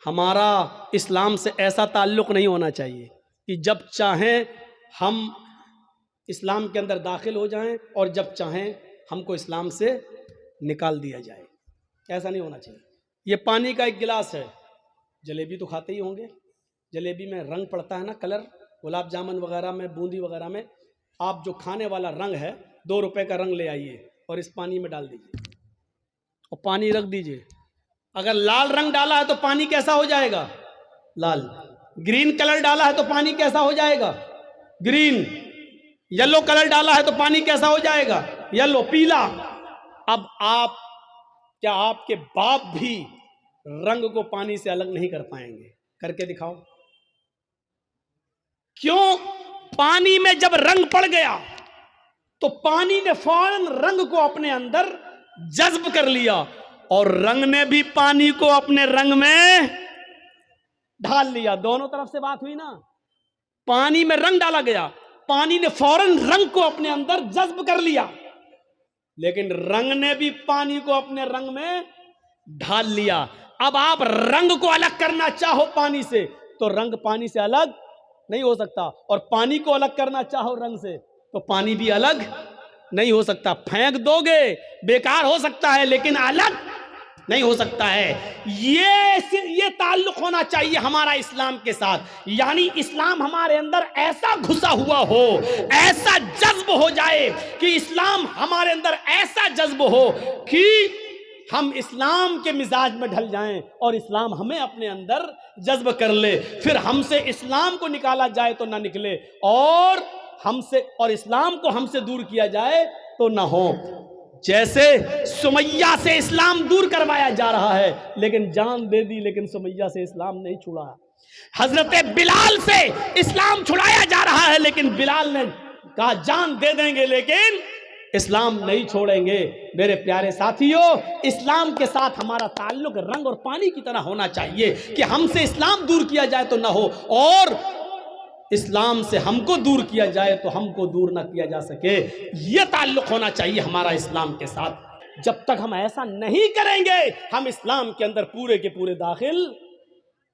ہمارا اسلام سے ایسا تعلق نہیں ہونا چاہیے کہ جب چاہیں ہم اسلام کے اندر داخل ہو جائیں اور جب چاہیں ہم کو اسلام سے نکال دیا جائے. ایسا نہیں ہونا چاہیے. یہ پانی کا ایک گلاس ہے, جلیبی تو کھاتے ہی ہوں گے. جلیبی میں رنگ پڑتا ہے نا, کلر, گلاب جامن وغیرہ میں, بوندی وغیرہ میں. آپ جو کھانے والا رنگ ہے 2 روپے کا رنگ لے آئیے اور اس پانی میں ڈال دیجیے اور پانی رکھ دیجیے. اگر لال رنگ ڈالا ہے تو پانی کیسا ہو جائے گا؟ لال. گرین کلر ڈالا ہے تو پانی کیسا ہو جائے گا؟ گرین. یلو کلر ڈالا ہے تو پانی کیسا ہو جائے گا؟ یلو, پیلا. اب آپ کے باپ بھی رنگ کو پانی سے الگ نہیں کر پائیں گے. کر کے دکھاؤ. کیوں؟ پانی میں جب رنگ پڑ گیا تو پانی نے فوراً رنگ کو اپنے اندر جذب کر لیا اور رنگ نے بھی پانی کو اپنے رنگ میں ڈھال لیا. دونوں طرف سے بات ہوئی نا. پانی میں رنگ ڈالا گیا, پانی نے فوراً رنگ کو اپنے اندر جذب کر لیا, لیکن رنگ نے بھی پانی کو اپنے رنگ میں ڈھال لیا. اب آپ رنگ کو الگ کرنا چاہو پانی سے تو رنگ پانی سے الگ نہیں ہو سکتا, اور پانی کو الگ کرنا چاہو رنگ سے تو پانی بھی الگ نہیں ہو سکتا. پھینک دو گے بیکار ہو سکتا ہے لیکن الگ نہیں ہو سکتا ہے. یہ تعلق ہونا چاہیے ہمارا اسلام کے ساتھ. یعنی اسلام ہمارے اندر ایسا گھسا ہوا ہو, ایسا جذب ہو جائے کہ اسلام ہمارے اندر ایسا جذب ہو کہ ہم اسلام کے مزاج میں ڈھل جائیں اور اسلام ہمیں اپنے اندر جذب کر لے. پھر ہم سے اسلام کو نکالا جائے تو نہ نکلے, اور اسلام کو ہم سے دور کیا جائے تو نہ ہو. جیسے سمیہ سے اسلام دور کروایا جا رہا ہے لیکن جان دے دی, لیکن سمیہ سے اسلام نہیں چھڑا. حضرت بلال سے اسلام چھڑایا جا رہا ہے لیکن بلال نے کہا جان دے دیں گے لیکن اسلام نہیں چھوڑیں گے. میرے پیارے ساتھیوں, اسلام کے ساتھ ہمارا تعلق رنگ اور پانی کی طرح ہونا چاہیے کہ ہم سے اسلام دور کیا جائے تو نہ ہو, اور اسلام سے ہم کو دور کیا جائے تو ہم کو دور نہ کیا جا سکے. یہ تعلق ہونا چاہیے ہمارا اسلام کے ساتھ. جب تک ہم ایسا نہیں کریں گے ہم اسلام کے اندر پورے کے پورے داخل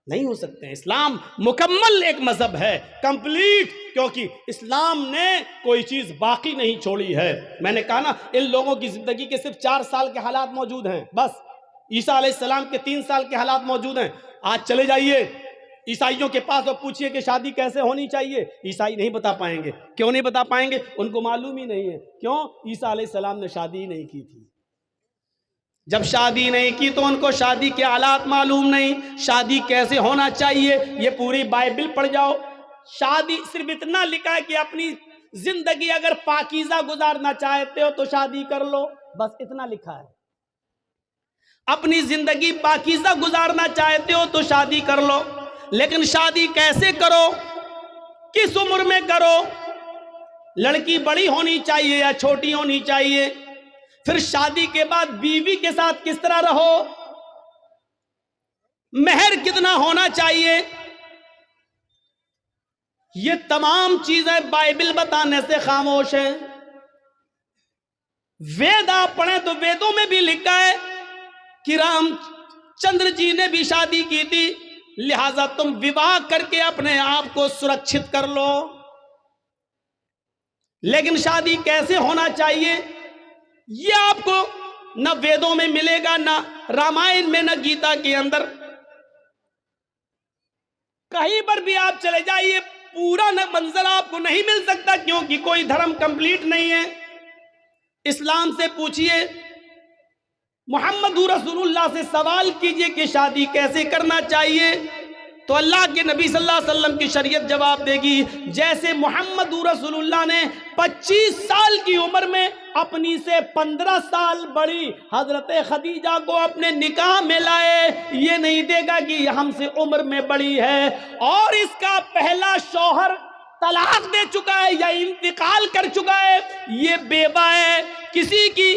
نہیں ہو سکتے ہیں. اسلام مکمل ایک مذہب ہے, کمپلیٹ, کیونکہ اسلام نے کوئی چیز باقی نہیں چھوڑی ہے. میں نے کہا نا, ان لوگوں کی زندگی کے صرف 4 سال کے حالات موجود ہیں بس. عیسیٰ علیہ السلام کے 3 سال کے حالات موجود ہیں. آج چلے جائیے عیسائیوں کے پاس اور پوچھئے کہ شادی کیسے ہونی چاہیے, عیسائی نہیں بتا پائیں گے. کیوں نہیں بتا پائیں گے؟ ان کو معلوم ہی نہیں ہے. کیوں؟ عیسیٰ علیہ السلام نے شادی ہی نہیں کی تھی. جب شادی نہیں کی تو ان کو شادی کے حالات معلوم نہیں, شادی کیسے ہونا چاہیے. یہ پوری بائبل پڑھ جاؤ, شادی صرف اتنا لکھا ہے کہ اپنی زندگی اگر پاکیزہ گزارنا چاہتے ہو تو شادی کر لو, بس اتنا لکھا ہے. اپنی زندگی پاکیزہ گزارنا چاہتے ہو تو شادی کر لو, لیکن شادی کیسے کرو, کس عمر میں کرو, لڑکی بڑی ہونی چاہیے یا چھوٹی ہونی چاہیے, پھر شادی کے بعد بیوی کے ساتھ کس طرح رہو, مہر کتنا ہونا چاہیے, یہ تمام چیزیں بائبل بتانے سے خاموش ہے. وید آپ پڑھیں تو ویدوں میں بھی لکھا ہے کہ رام چندر جی نے بھی شادی کی تھی, لہذا تم وواہ کر کے اپنے آپ کو سرکشت کر لو. لیکن شادی کیسے ہونا چاہیے یہ آپ کو نہ ویدوں میں ملے گا, نہ رامائن میں, نہ گیتا کے اندر. کہیں پر بھی آپ چلے جائیے پورا منظر آپ کو نہیں مل سکتا, کیونکہ کوئی دھرم کمپلیٹ نہیں ہے. اسلام سے پوچھئے, محمد رسول اللہ سے سوال کیجئے کہ شادی کیسے کرنا چاہیے, تو اللہ کے نبی صلی اللہ علیہ وسلم کی شریعت جواب دے گی جیسے محمد رسول اللہ نے 25 سال کی عمر میں اپنی سے 15 سال بڑی حضرت خدیجہ کو اپنے نکاح میں لائے. یہ نہیں دے گا کہ یہ ہم سے عمر میں بڑی ہے اور اس کا پہلا شوہر طلاق دے چکا ہے یا انتقال کر چکا ہے, یہ بیوہ ہے, کسی کی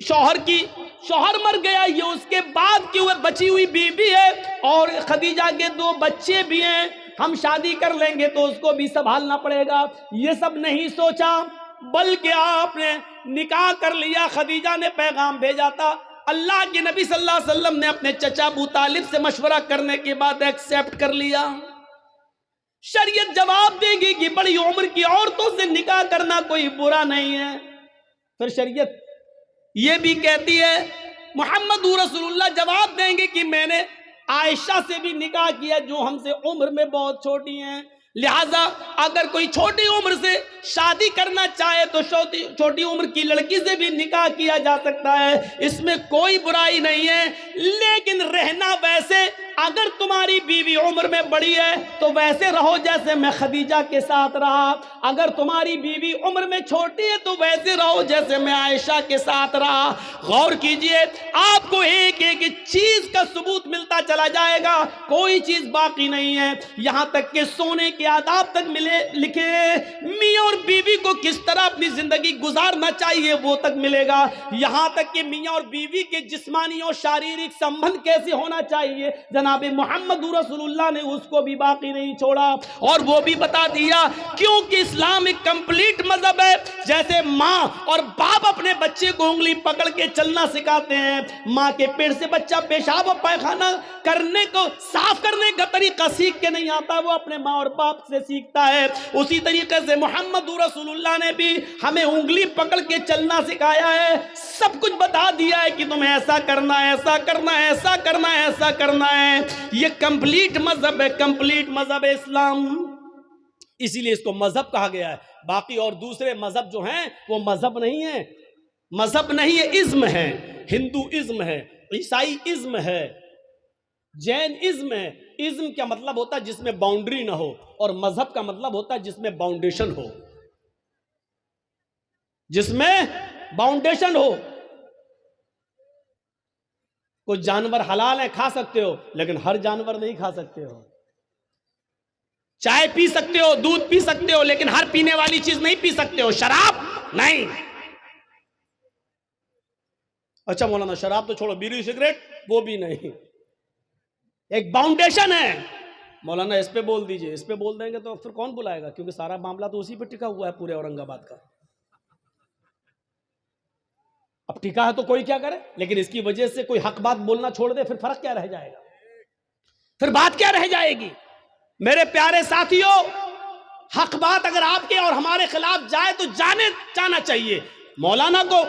شوہر مر گیا, یہ اس کے بعد کی بچی ہوئی بیوی ہے, اور خدیجہ کے 2 بچے بھی ہیں, ہم شادی کر لیں گے تو اس کو بھی سنبھالنا پڑے گا. یہ سب نہیں سوچا, بلکہ آپ نے نکاح کر لیا. خدیجہ نے پیغام بھیجا تھا, اللہ کے نبی صلی اللہ علیہ وسلم نے اپنے چچا ابو طالب سے مشورہ کرنے کے بعد ایکسیپٹ کر لیا. شریعت جواب دے گی کہ بڑی عمر کی عورتوں سے نکاح کرنا کوئی برا نہیں ہے. پھر شریعت یہ بھی کہتی ہے, محمد رسول اللہ جواب دیں گے کہ میں نے عائشہ سے بھی نکاح کیا جو ہم سے عمر میں بہت چھوٹی ہیں, لہٰذا اگر کوئی چھوٹی عمر سے شادی کرنا چاہے تو چھوٹی عمر کی لڑکی سے بھی نکاح کیا جا سکتا ہے, اس میں کوئی برائی نہیں ہے. لیکن رہنا ویسے اگر تمہاری بیوی عمر میں بڑی ہے تو ویسے رہو جیسے میں خدیجہ کے ساتھ رہا، اگر تمہاری بیوی عمر میں چھوٹی ہے تو ویسے رہو جیسے میں عائشہ کے ساتھ رہا۔ غور کیجئے، آپ کو ایک ایک چیز کا ثبوت ملتا چلا جائے گا، کوئی چیز باقی نہیں ہے، یہاں تک کہ سونے کے آداب تک لکھے، میاں اور بیوی کو کس طرح اپنی زندگی گزارنا چاہیے وہ تک ملے گا، یہاں تک کہ میاں اور بیوی کے جسمانی اور شاریرک سمبند کیسے ہونا چاہیے جناب محمد رسول اللہ نے اس کو بھی باقی نہیں چھوڑا، اور وہ بھی بتا دیا، کیونکہ اسلام ایک کمپلیٹ مذہب ہے۔ جیسے ماں اور باپ اپنے بچے کو انگلی پکڑ کے چلنا سکھاتے ہیں، ماں کے پیٹ سے بچہ پیشاب اور پائخانہ کرنے کو صاف کرنے کا طریقہ سیکھ کے نہیں آتا، وہ اپنے ماں اور باپ سے سیکھتا ہے، اسی طریقے سے محمد رسول اللہ نے بھی ہمیں انگلی پکڑ کے چلنا سکھایا ہے، سب کچھ بتا دیا ہے کہ تمہیں ایسا کرنا ہے، ایسا کرنا ہے، ایسا کرنا ہے، ایسا کرنا ہے۔ یہ کمپلیٹ مذہب ہے، کمپلیٹ مذہب ہے اسلام، اسی لیے اس کو مذہب کہا گیا ہے۔ باقی اور دوسرے مذہب جو ہیں وہ مذہب نہیں ہے، مذہب نہیں ہے، ازم ہے، ہندو ازم ہے، عیسائی ازم ہے، جین ازم ہے۔ ازم کا مطلب ہوتا ہے جس میں باؤنڈری نہ ہو، اور مذہب کا مطلب ہوتا ہے جس میں باؤنڈیشن ہو، جس میں باؤنڈیشن ہو۔ کچھ جانور حلال ہیں، کھا سکتے ہو، لیکن ہر جانور نہیں کھا سکتے ہو۔ چائے پی سکتے ہو، دودھ پی سکتے ہو، لیکن ہر پینے والی چیز نہیں پی سکتے ہو، شراب نہیں۔ اچھا مولانا شراب تو چھوڑو، بیڑی سگریٹ وہ بھی نہیں، ایک باؤنڈیشن ہے۔ مولانا اس پہ بول دیجئے، اس پہ بول دیں گے تو پھر کون بلائے گا، کیونکہ سارا معاملہ تو اسی پہ ٹکا ہوا ہے پورے اورنگ آباد کا۔ اب ٹکا ہے تو کوئی کیا کرے، لیکن اس کی وجہ سے کوئی حق بات بولنا چھوڑ دے، پھر فرق کیا رہ جائے گا، پھر بات کیا رہ جائے گی؟ میرے پیارے ساتھیوں، حق بات اگر آپ کے اور ہمارے خلاف جائے تو جانا چاہیے، مولانا کو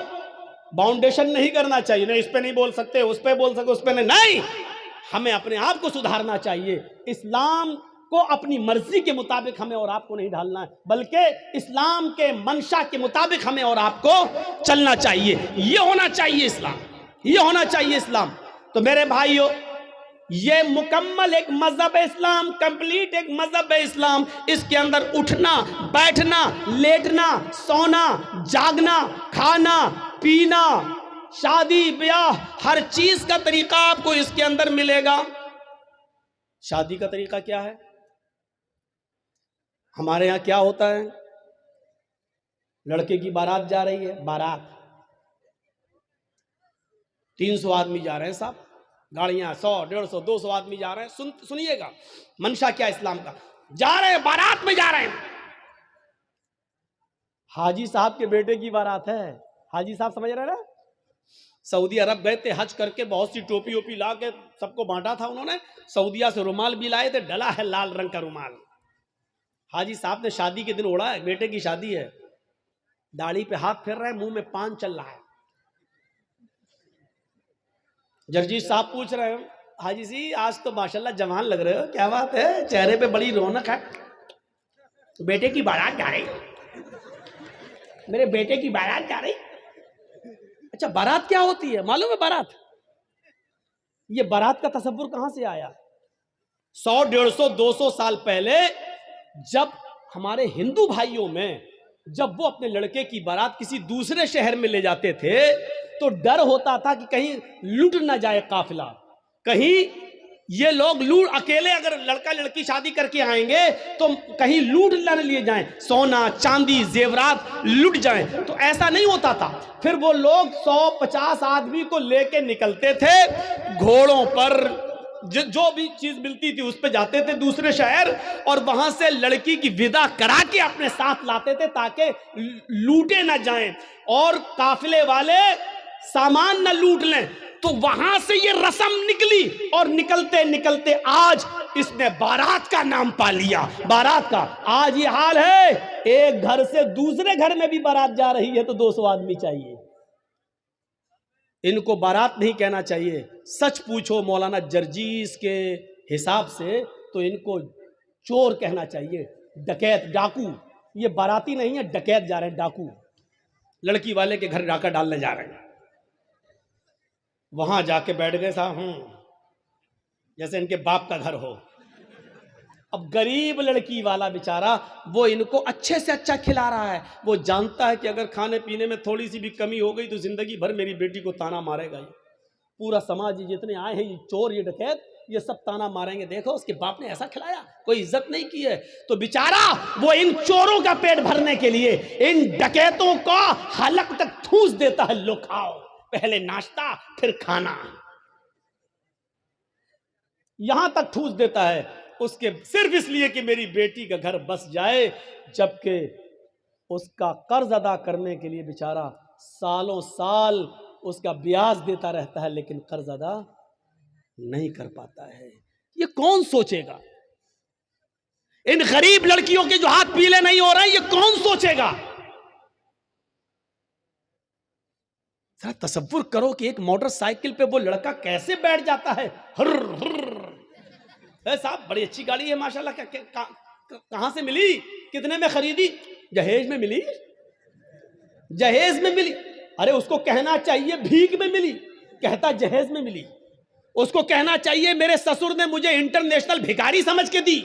باؤنڈیشن نہیں کرنا چاہیے، نہیں اس پہ نہیں بول سکتے، اس پہ بول سکتے، اس پہ نہیں، ہمیں اپنے آپ کو سدھارنا چاہیے۔ اسلام کو اپنی مرضی کے مطابق ہمیں اور آپ کو نہیں ڈھالنا ہے، بلکہ اسلام کے منشا کے مطابق ہمیں اور آپ کو چلنا چاہیے، یہ ہونا چاہیے اسلام، یہ ہونا چاہیے اسلام۔ تو میرے بھائیو، یہ مکمل ایک مذہب ہے اسلام، کمپلیٹ ایک مذہب ہے اسلام، اس کے اندر اٹھنا، بیٹھنا، لیٹنا، سونا، جاگنا، کھانا، پینا، شادی بیاہ، ہر چیز کا طریقہ آپ کو اس کے اندر ملے گا۔ شادی کا طریقہ کیا ہے؟ ہمارے یہاں کیا ہوتا ہے؟ لڑکے کی بارات جا رہی ہے، بارات 300 آدمی جا رہے ہیں صاحب، گاڑیاں 100 150 200 آدمی جا رہے ہیں، سنیے گا منشا کیا اسلام کا، جا رہے ہیں بارات میں جا رہے ہیں، حاجی صاحب کے بیٹے کی بارات ہے، حاجی صاحب سمجھ رہے ہیں نا، سعودی عرب گئے تھے حج کر کے، بہت سی ٹوپی ووپی لا کے سب کو بانٹا تھا انہوں نے، سعودیہ سے رومال بھی لائے تھے، ڈلا ہے لال رنگ کا رومال، حاجی صاحب نے شادی کے دن اوڑا ہے، بیٹے کی شادی ہے، داڑھی پہ ہاتھ پھیر رہے ہیں، منہ میں پان چل رہا ہے، جرجیت صاحب پوچھ رہے ہیں حاجی جی آج تو ماشاءاللہ جوان لگ رہے ہو، کیا بات ہے، چہرے پہ بڑی رونق ہے، بیٹے کی بارات جا رہی، میرے بیٹے کی بارات جا رہی۔ اچھا بارات کیا ہوتی ہے معلوم ہے؟ بارات، یہ بارات کا تصور کہاں سے آیا؟ 100 150 200 سال پہلے جب ہمارے ہندو بھائیوں میں جب وہ اپنے لڑکے کی بارات کسی دوسرے شہر میں لے جاتے تھے تو ڈر ہوتا تھا کہ کہیں لوٹ نہ جائے قافلہ، کہیں یہ لوگ اکیلے اگر لڑکا لڑکی شادی کر کے آئیں گے تو کہیں لوٹ نہ لیے جائیں، سونا چاندی زیورات لٹ جائیں، تو ایسا نہیں ہوتا تھا، پھر وہ لوگ 100-50 آدمی کو لے کے نکلتے تھے گھوڑوں پر، جو بھی چیز ملتی تھی اس پہ جاتے تھے دوسرے شہر، اور وہاں سے لڑکی کی ودا کرا کے اپنے ساتھ لاتے تھے تاکہ لوٹے نہ جائیں اور قافلے والے سامان نہ لوٹ لیں، تو وہاں سے یہ رسم نکلی اور نکلتے نکلتے آج اس نے بارات کا نام پا لیا، بارات کا۔ آج یہ حال ہے، ایک گھر سے دوسرے گھر میں بھی بارات جا رہی ہے تو 200 آدمی چاہیے، ان کو بارات نہیں کہنا چاہیے، سچ پوچھو مولانا جرجیس کے حساب سے تو ان کو چور کہنا چاہیے، ڈکیت، ڈاکو، یہ باراتی نہیں ہے، ڈکیت جا رہے ہیں، ڈاکو، لڑکی والے کے گھر ڈاکہ ڈالنے جا رہے ہیں، وہاں جا کے بیٹھ گئے صاحب، جیسے ان کے باپ کا گھر ہو. اب غریب لڑکی والا بیچارہ وہ ان کو اچھے سے اچھا کھلا رہا ہے. وہ جانتا ہے کہ اگر کھانے پینے میں تھوڑی سی بھی کمی ہو گئی تو زندگی بھر میری بیٹی کو تانا مارے گا. یہ پورا سماج جتنے آئے ہیں، یہ چور، یہ ڈکیت، یہ سب تانا ماریں گے، دیکھو اس کے باپ نے ایسا کھلایا، کوئی عزت نہیں کی ہے. تو بیچارہ وہ ان چوروں کا پیٹ بھرنے کے لیے ان ڈکیتوں کا حلق تک ٹھوس دیتا ہے، لو کھاؤ، پہلے ناشتہ پھر کھانا، یہاں تک ٹھوس دیتا ہے اس کے صرف اس لیے کہ میری بیٹی کا گھر بس جائے. جبکہ اس کا قرض ادا کرنے کے لیے بیچارہ سالوں سال اس کا بیاج دیتا رہتا ہے، لیکن قرض ادا نہیں کر پاتا ہے. یہ کون سوچے گا؟ ان غریب لڑکیوں کے جو ہاتھ پیلے نہیں ہو رہے ہیں، یہ کون سوچے گا؟ ذرا تصور کرو کہ ایک موٹر سائیکل پہ وہ لڑکا کیسے بیٹھ جاتا ہے. ہر ہر صاحب بڑی اچھی گاڑی ہے ماشاءاللہ، کہاں سے ملی؟ کتنے میں خریدی؟ جہیز میں ملی. جہیز میں ملی. ارے اس کو کہنا چاہیے بھیک میں ملی، کہتا جہیز میں ملی. اس کو کہنا چاہیے میرے سسر نے مجھے انٹرنیشنل بھکاری سمجھ کے دی،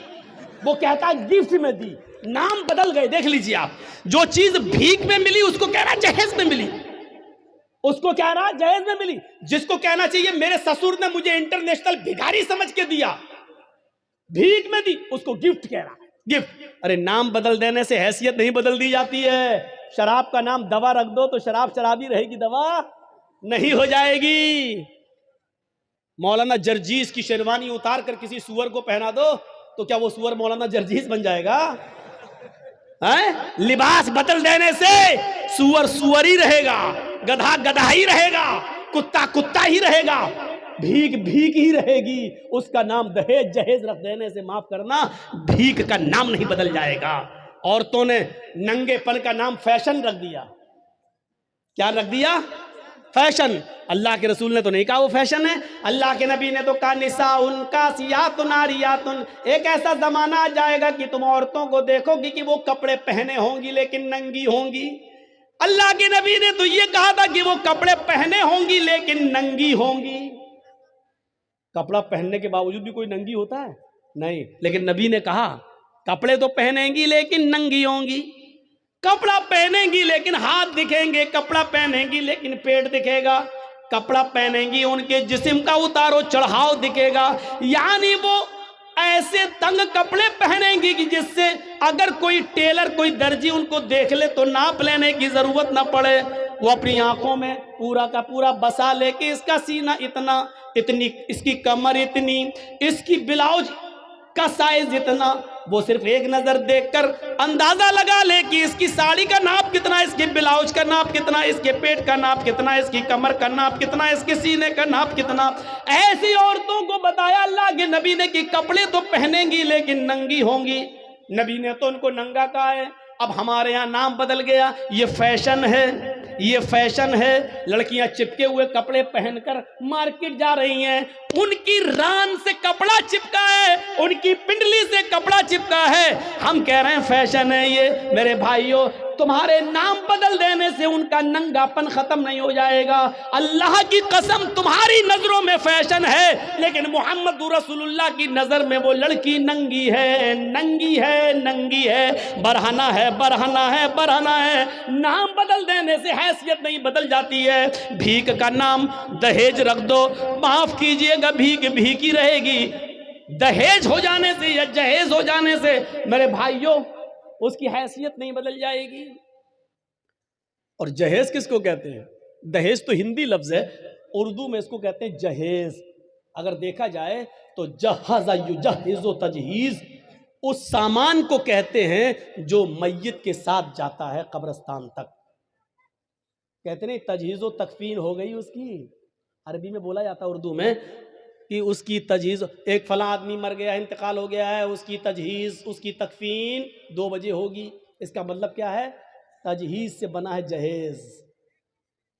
وہ کہتا گفٹ میں دی. نام بدل گئے. دیکھ لیجئے آپ، جو چیز بھیک میں ملی اس کو کہنا جہیز میں ملی، اس کو کہہ رہا جہیز میں ملی. جس کو کہنا چاہیے میرے سسر نے مجھے انٹرنیشنل بھکاری سمجھ کے دیا، بھیک میں دی، اس کو گفٹ کہہ رہا. گفٹ. ارے نام بدل دینے سے حیثیت نہیں بدل دی جاتی ہے. شراب کا نام دوا رکھ دو تو شراب شرابی رہے گی، دوا نہیں ہو جائے گی. مولانا جرجیز کی شیروانی اتار کر کسی سور کو پہنا دو تو کیا وہ سور مولانا جرجیز بن جائے گا؟ لباس بدل دینے سے سور سور ہی رہے گا، گدھا گدھا ہی رہے گا، کتا کتا ہی رہے گا، بھیک بھیک ہی رہے گی. اس کا نام دہیج جہیز رکھ دینے سے معاف کرنا، بھیک کا نام نہیں بدل جائے گا. عورتوں نے ننگے پن کا نام فیشن رکھ دیا. کیا رکھ دیا؟ فیشن. اللہ کے رسول نے تو نہیں کہا وہ فیشن ہے. اللہ کے نبی نے تو کہا نساء کاسیات عاریات. ایک ایسا زمانہ آ جائے گا کہ تم عورتوں کو دیکھو گی کہ وہ کپڑے پہنے ہوں گی لیکن ننگی ہوں گی. اللہ کے نبی نے تو یہ کہا تھا کہ وہ کپڑے پہنے ہوں گی لیکن ننگی ہوں گی. کپڑا پہننے کے باوجود بھی کوئی ننگی ہوتا ہے؟ نہیں. لیکن نبی نے کہا کپڑے تو پہنیں گی لیکن ننگی ہوں گی. کپڑا پہنیں گی لیکن ہاتھ دکھیں گے، کپڑا پہنیں گی لیکن پیٹ دکھے گا، کپڑا پہنیں گی ان کے جسم کا اتارو چڑھاؤ دکھے گا. یعنی وہ ایسے تنگ کپڑے پہنیں گی کہ جس سے اگر کوئی ٹیلر کوئی درجی ان کو دیکھ لے تو ناپ لینے کی ضرورت نہ پڑے. وہ اپنی آنکھوں میں پورا کا پورا بسا لے کے اس کا سینہ اتنا، اتنی اس کی کمر اتنی، اس کی بلاؤز کا سائز اتنا، وہ صرف ایک نظر دیکھ کر اندازہ لگا لے کہ اس کی ساڑی کا ناپ کتنا، اس کے بلاؤز کا ناپ کتنا، اس کے پیٹ کا ناپ کتنا، اس کی کمر کا ناپ کتنا، اس کے سینے کا ناپ کتنا. ایسی عورتوں کو بتایا اللہ کے نبی نے کہ کپڑے تو پہنیں گی لیکن ننگی ہوں گی. نبی نے تو ان کو ننگا کہا ہے. اب ہمارے یہاں نام بدل گیا، یہ فیشن ہے، یہ فیشن ہے. لڑکیاں چپکے ہوئے کپڑے پہن کر مارکیٹ جا رہی ہیں، ان کی ران سے کپڑا چپکا ہے، ان کی پنڈلی سے کپڑا چپکا ہے. ہم کہہ رہے ہیں فیشن ہے یہ. میرے بھائیوں، تمہارے نام بدل دینے سے ان کا ننگا پن ختم نہیں ہو جائے گا. اللہ کی قسم تمہاری نظروں میں فیشن ہے لیکن محمد رسول اللہ کی نظر میں وہ لڑکی ننگی ہے، ننگی ہے، ننگی ہے، برہنہ ہے، برہنہ ہے، برہنہ ہے. نام بدل دینے سے حیثیت نہیں بدل جاتی ہے. بھیک کا نام دہیج رکھ دو، معاف کیجئے گا بھیک بھیک ہی رہے گی. دہیج ہو جانے سے یا جہیز ہو جانے سے میرے بھائیوں اس کی حیثیت نہیں بدل جائے گی. اور جہیز کس کو کہتے ہیں؟ دہیج تو ہندی لفظ ہے، اردو میں اس کو کہتے ہیں جہیز. اگر دیکھا جائے تو جہز یجہز و تجہیز اس سامان کو کہتے ہیں جو میت کے ساتھ جاتا ہے قبرستان تک. کہتے ہیں تجہیز و تکفین ہو گئی اس کی. عربی میں بولا جاتا ہے اردو میں کہ اس کی تجہیز، ایک فلاں آدمی مر گیا، انتقال ہو گیا ہے، اس کی تجہیز، اس کی تکفین 2 بجے ہوگی. اس کا مطلب کیا ہے؟ تجہیز سے بنا ہے جہیز.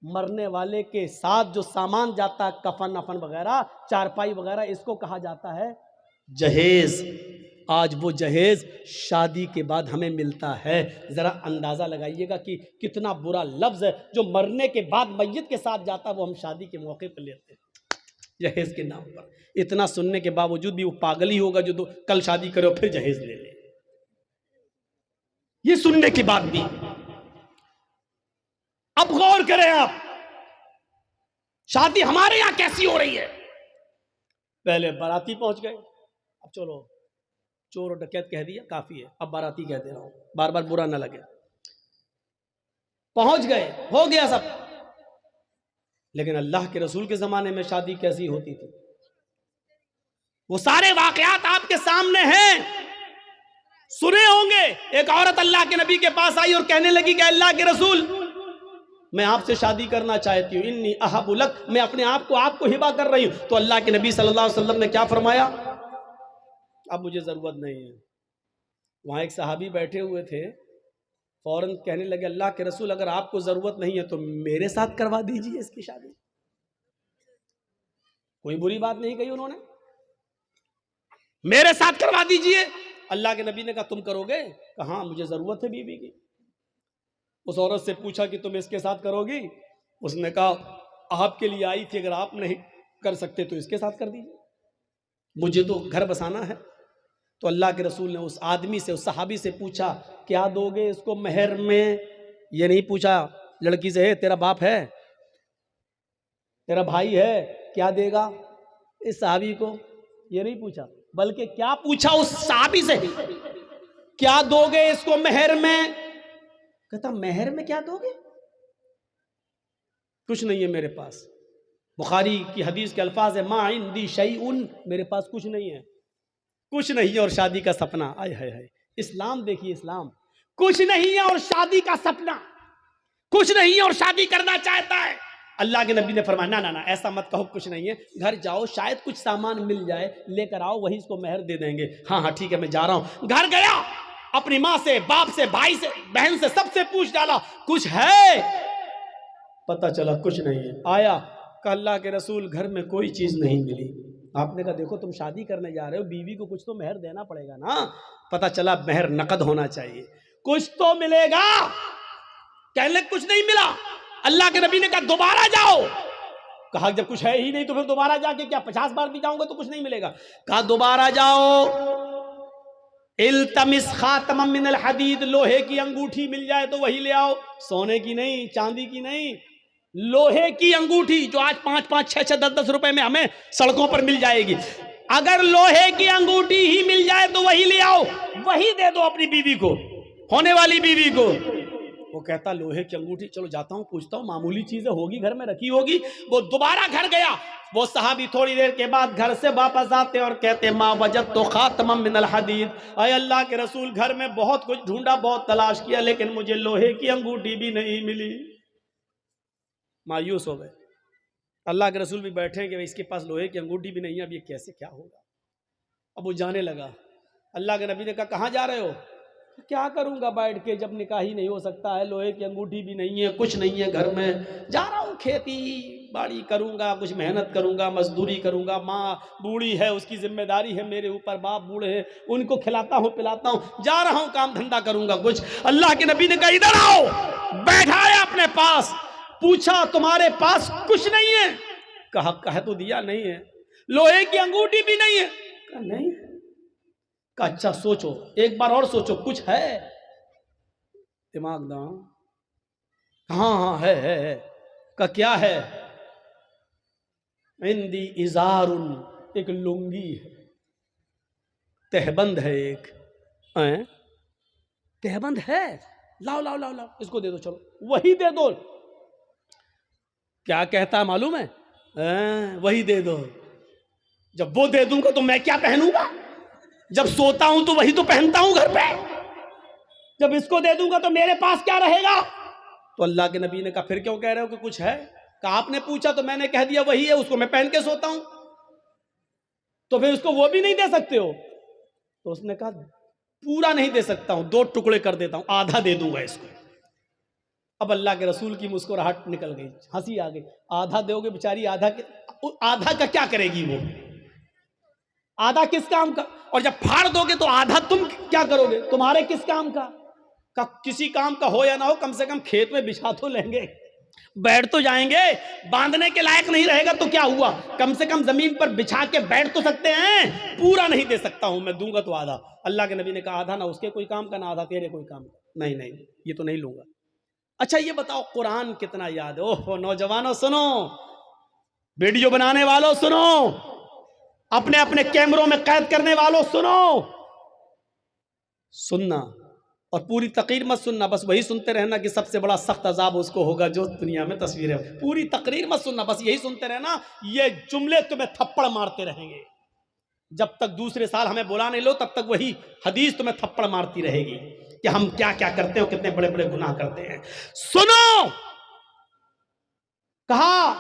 مرنے والے کے ساتھ جو سامان جاتا ہے، کفن افن وغیرہ، چارپائی وغیرہ، اس کو کہا جاتا ہے جہیز. آج وہ جہیز شادی کے بعد ہمیں ملتا ہے. ذرا اندازہ لگائیے گا کہ کتنا برا لفظ ہے جو مرنے کے بعد میت کے ساتھ جاتا ہے، وہ ہم شادی کے موقع پہ لیتے ہیں. جہیز کے نام پر. اتنا سننے کے باوجود بھی وہ پاگل ہی ہوگا جو کل شادی کرے اور پھر جہیز لے لے. یہ سننے کی بات بھی. اب غور کریں آپ، شادی ہمارے یہاں کیسی ہو رہی ہے. پہلے باراتی پہنچ گئے، اب چلو چور اور ڈکیت کہہ دیا کافی ہے، اب باراتی کہہ دے رہا ہوں، بار بار برا نہ لگے. پہنچ گئے، ہو گیا سب. لیکن اللہ کے رسول کے زمانے میں شادی کیسی ہوتی تھی؟ وہ سارے واقعات آپ کے سامنے ہیں، سنے ہوں گے. ایک عورت اللہ کے نبی کے پاس آئی اور کہنے لگی کہ اللہ کے رسول، میں آپ سے شادی کرنا چاہتی ہوں، انی احب لک، میں اپنے آپ کو ہبہ کر رہی ہوں. تو اللہ کے نبی صلی اللہ علیہ وسلم نے کیا فرمایا؟ اب مجھے ضرورت نہیں ہے. وہاں ایک صحابی بیٹھے ہوئے تھے، فوراً کہنے لگے اللہ کے رسول اگر آپ کو ضرورت نہیں ہے تو میرے ساتھ کروا دیجیے اس کی شادی. کوئی بری بات نہیں کہی انہوں نے، میرے ساتھ کروا دیجیے. اللہ کے نبی نے کہا تم کرو گے؟ کہا ہاں مجھے ضرورت ہے بیوی کی. اس عورت سے پوچھا کہ تم اس کے ساتھ کرو گی؟ اس نے کہا آپ کے لیے آئی تھی، اگر آپ نہیں کر سکتے تو اس کے ساتھ کر دیجیے، مجھے تو گھر بسانا ہے. تو اللہ کے رسول نے اس آدمی سے، اس صحابی سے پوچھا کیا دو گے اس کو مہر میں؟ یہ نہیں پوچھا لڑکی سے ہے تیرا باپ ہے، تیرا بھائی ہے، کیا دے گا اس صحابی کو؟ یہ نہیں پوچھا، بلکہ کیا پوچھا اس صحابی سے، کیا دو گے اس کو مہر میں؟ کہتا مہر میں کیا دو گے؟ کچھ نہیں ہے میرے پاس. بخاری کی حدیث کے الفاظ ہے ما عندی شیء، میرے پاس کچھ نہیں ہے، کچھ نہیں ہے اور شادی کا سپنا. آئے ہائے ہائے، اسلام دیکھیے، اسلام کچھ نہیں ہے اور شادی کا سپنا، کچھ نہیں ہے اور شادی کرنا چاہتا ہے. اللہ کے نبی نے فرمایا نہ ایسا مت کہو، کچھ نہیں ہے، گھر جاؤ شاید کچھ سامان مل جائے، لے کر آؤ، وہی اس کو مہر دے دیں گے. ہاں ٹھیک ہے میں جا رہا ہوں. گھر گیا، اپنی ماں سے، باپ سے، بھائی سے، بہن سے، سب سے پوچھ ڈالا کچھ ہے؟ پتہ چلا کچھ نہیں ہے. آیا کہ اللہ کے رسول گھر میں کوئی چیز نہیں ملی. آپ نے کہا دیکھو تم شادی کرنے جا رہے ہو، بیوی کو کچھ تو مہر دینا پڑے گا نا. پتہ چلا مہر نقد ہونا چاہیے، کچھ تو ملے گا. کہنے کچھ نہیں ملا. اللہ کے نبی نے کہا دوبارہ جاؤ. کہا جب کچھ ہے ہی نہیں تو پھر دوبارہ جا کے کیا 50 بار بھی جاؤں گا تو کچھ نہیں ملے گا. کہا دوبارہ جاؤ، التمس خاتما من الحدید، لوہے کی انگوٹھی مل جائے تو وہی لے آؤ، سونے کی نہیں، چاندی کی نہیں، لوہے کی انگوٹھی جو آج 5-5, 6-6, 10-10 روپے میں ہمیں سڑکوں پر مل جائے گی. اگر لوہے کی انگوٹھی ہی مل جائے تو وہی لے آؤ، وہی دے دو اپنی بیوی کو، ہونے والی بیوی کو. وہ کہتا لوہے کی انگوٹھی، چلو جاتا ہوں پوچھتا ہوں، معمولی چیزیں ہوگی گھر میں رکھی ہوگی. وہ دوبارہ گھر گیا. وہ صحابی تھوڑی دیر کے بعد گھر سے واپس آتے اور کہتے ما وجدت خاتما من الحدید، اے اللہ کے رسول گھر میں بہت کچھ ڈھونڈا، بہت تلاش کیا، لیکن مجھے لوہے کی انگوٹھی بھی نہیں ملی. مایوس ہو گئے. اللہ کے رسول بھی بیٹھے کہ اس کے پاس لوہے کی انگوٹھی بھی نہیں ہے، اب یہ کیسے کیا ہوگا. اب وہ جانے لگا. اللہ کے نبی نے کہا کہاں جا رہے ہو؟ کیا کروں گا بیٹھ کے، جب نکاح ہی نہیں ہو سکتا ہے، لوہے کی انگوٹھی بھی نہیں ہے، کچھ نہیں ہے گھر میں، جا رہا ہوں کھیتی باڑی کروں گا، کچھ محنت کروں گا، مزدوری کروں گا. ماں بوڑھی ہے، اس کی ذمہ داری ہے میرے اوپر، باپ بوڑھے ہیں، ان کو کھلاتا ہوں پلاتا ہوں، جا رہا ہوں کام دھندا کروں گا کچھ. اللہ کے نبی نے کہا ادھر آؤ. بیٹھایا اپنے پاس، پوچھا تمہارے پاس کچھ نہیں ہے؟ کہا تو دیا نہیں ہے. لوہے کی انگوٹھی بھی نہیں ہے؟ کہا نہیں. کہا اچھا سوچو، ایک بار اور سوچو، کچھ ہے؟ دماغ داں. ہاں ہے. کہا کیا ہے؟ عندی ازار، ایک لنگی ہے، تہبند ہے، ایک تہبند ہے، لاؤ لاؤ لاؤ لاؤ، اس کو دے دو، چلو وہی دے دو. کیا کہتا ہے معلوم ہے؟ وہی دے دو. جب وہ دے دوں گا تو میں کیا پہنوں گا؟ جب سوتا ہوں تو وہی تو پہنتا ہوں گھر پہ. جب اس کو دے دوں گا تو میرے پاس کیا رہے گا؟ تو اللہ کے نبی نے کہا پھر کیوں کہہ رہے ہو کہ کچھ ہے؟ کہا آپ نے پوچھا تو میں نے کہہ دیا وہی ہے، اس کو میں پہن کے سوتا ہوں، تو پھر اس کو وہ بھی نہیں دے سکتے ہو؟ تو اس نے کہا پورا نہیں دے سکتا ہوں، 2 ٹکڑے کر دیتا ہوں، آدھا دے دوں گا اس کو. اب اللہ کے رسول کی مسکراہٹ نکل گئی، ہنسی آ گئی. آدھا دو گے بیچاری، آدھا کا کیا کرے گی وہ؟ آدھا کس کام کا؟ اور جب پھاڑ دو گے تو آدھا تم کیا کرو گے؟ تمہارے کس کام کا؟ کسی کام کا ہو یا نہ ہو، کم سے کم کھیت میں بچھا تو لیں گے. بیٹھ تو جائیں گے, باندھنے کے لائق نہیں رہے گا تو کیا ہوا, کم سے کم زمین پر بچھا کے بیٹھ تو سکتے ہیں. پورا نہیں دے سکتا ہوں میں, دوں گا تو آدھا. اللہ کے نبی نے کہا آدھا نہ اس کے کوئی کام کا, نہ آدھا تیرے کوئی کام کا. نہیں یہ تو نہیں لوں گا. اچھا یہ بتاؤ قرآن کتنا یاد ہے؟ اوہ نوجوانوں سنو, ویڈیو بنانے والوں سنو, اپنے اپنے کیمروں میں قید کرنے والوں سنو, سننا اور پوری تقریر مت سننا, بس وہی سنتے رہنا کہ سب سے بڑا سخت عذاب اس کو ہوگا جو دنیا میں تصویریں. پوری تقریر مت سننا, بس یہی سنتے رہنا. یہ جملے تمہیں تھپڑ مارتے رہیں گے جب تک دوسرے سال ہمیں بلا نہیں لو, تب تک وہی حدیث تمہیں تھپڑ مارتی رہے گی کہ ہم کیا کیا کرتے ہیں, کتنے بڑے بڑے گناہ کرتے ہیں. سنو, کہا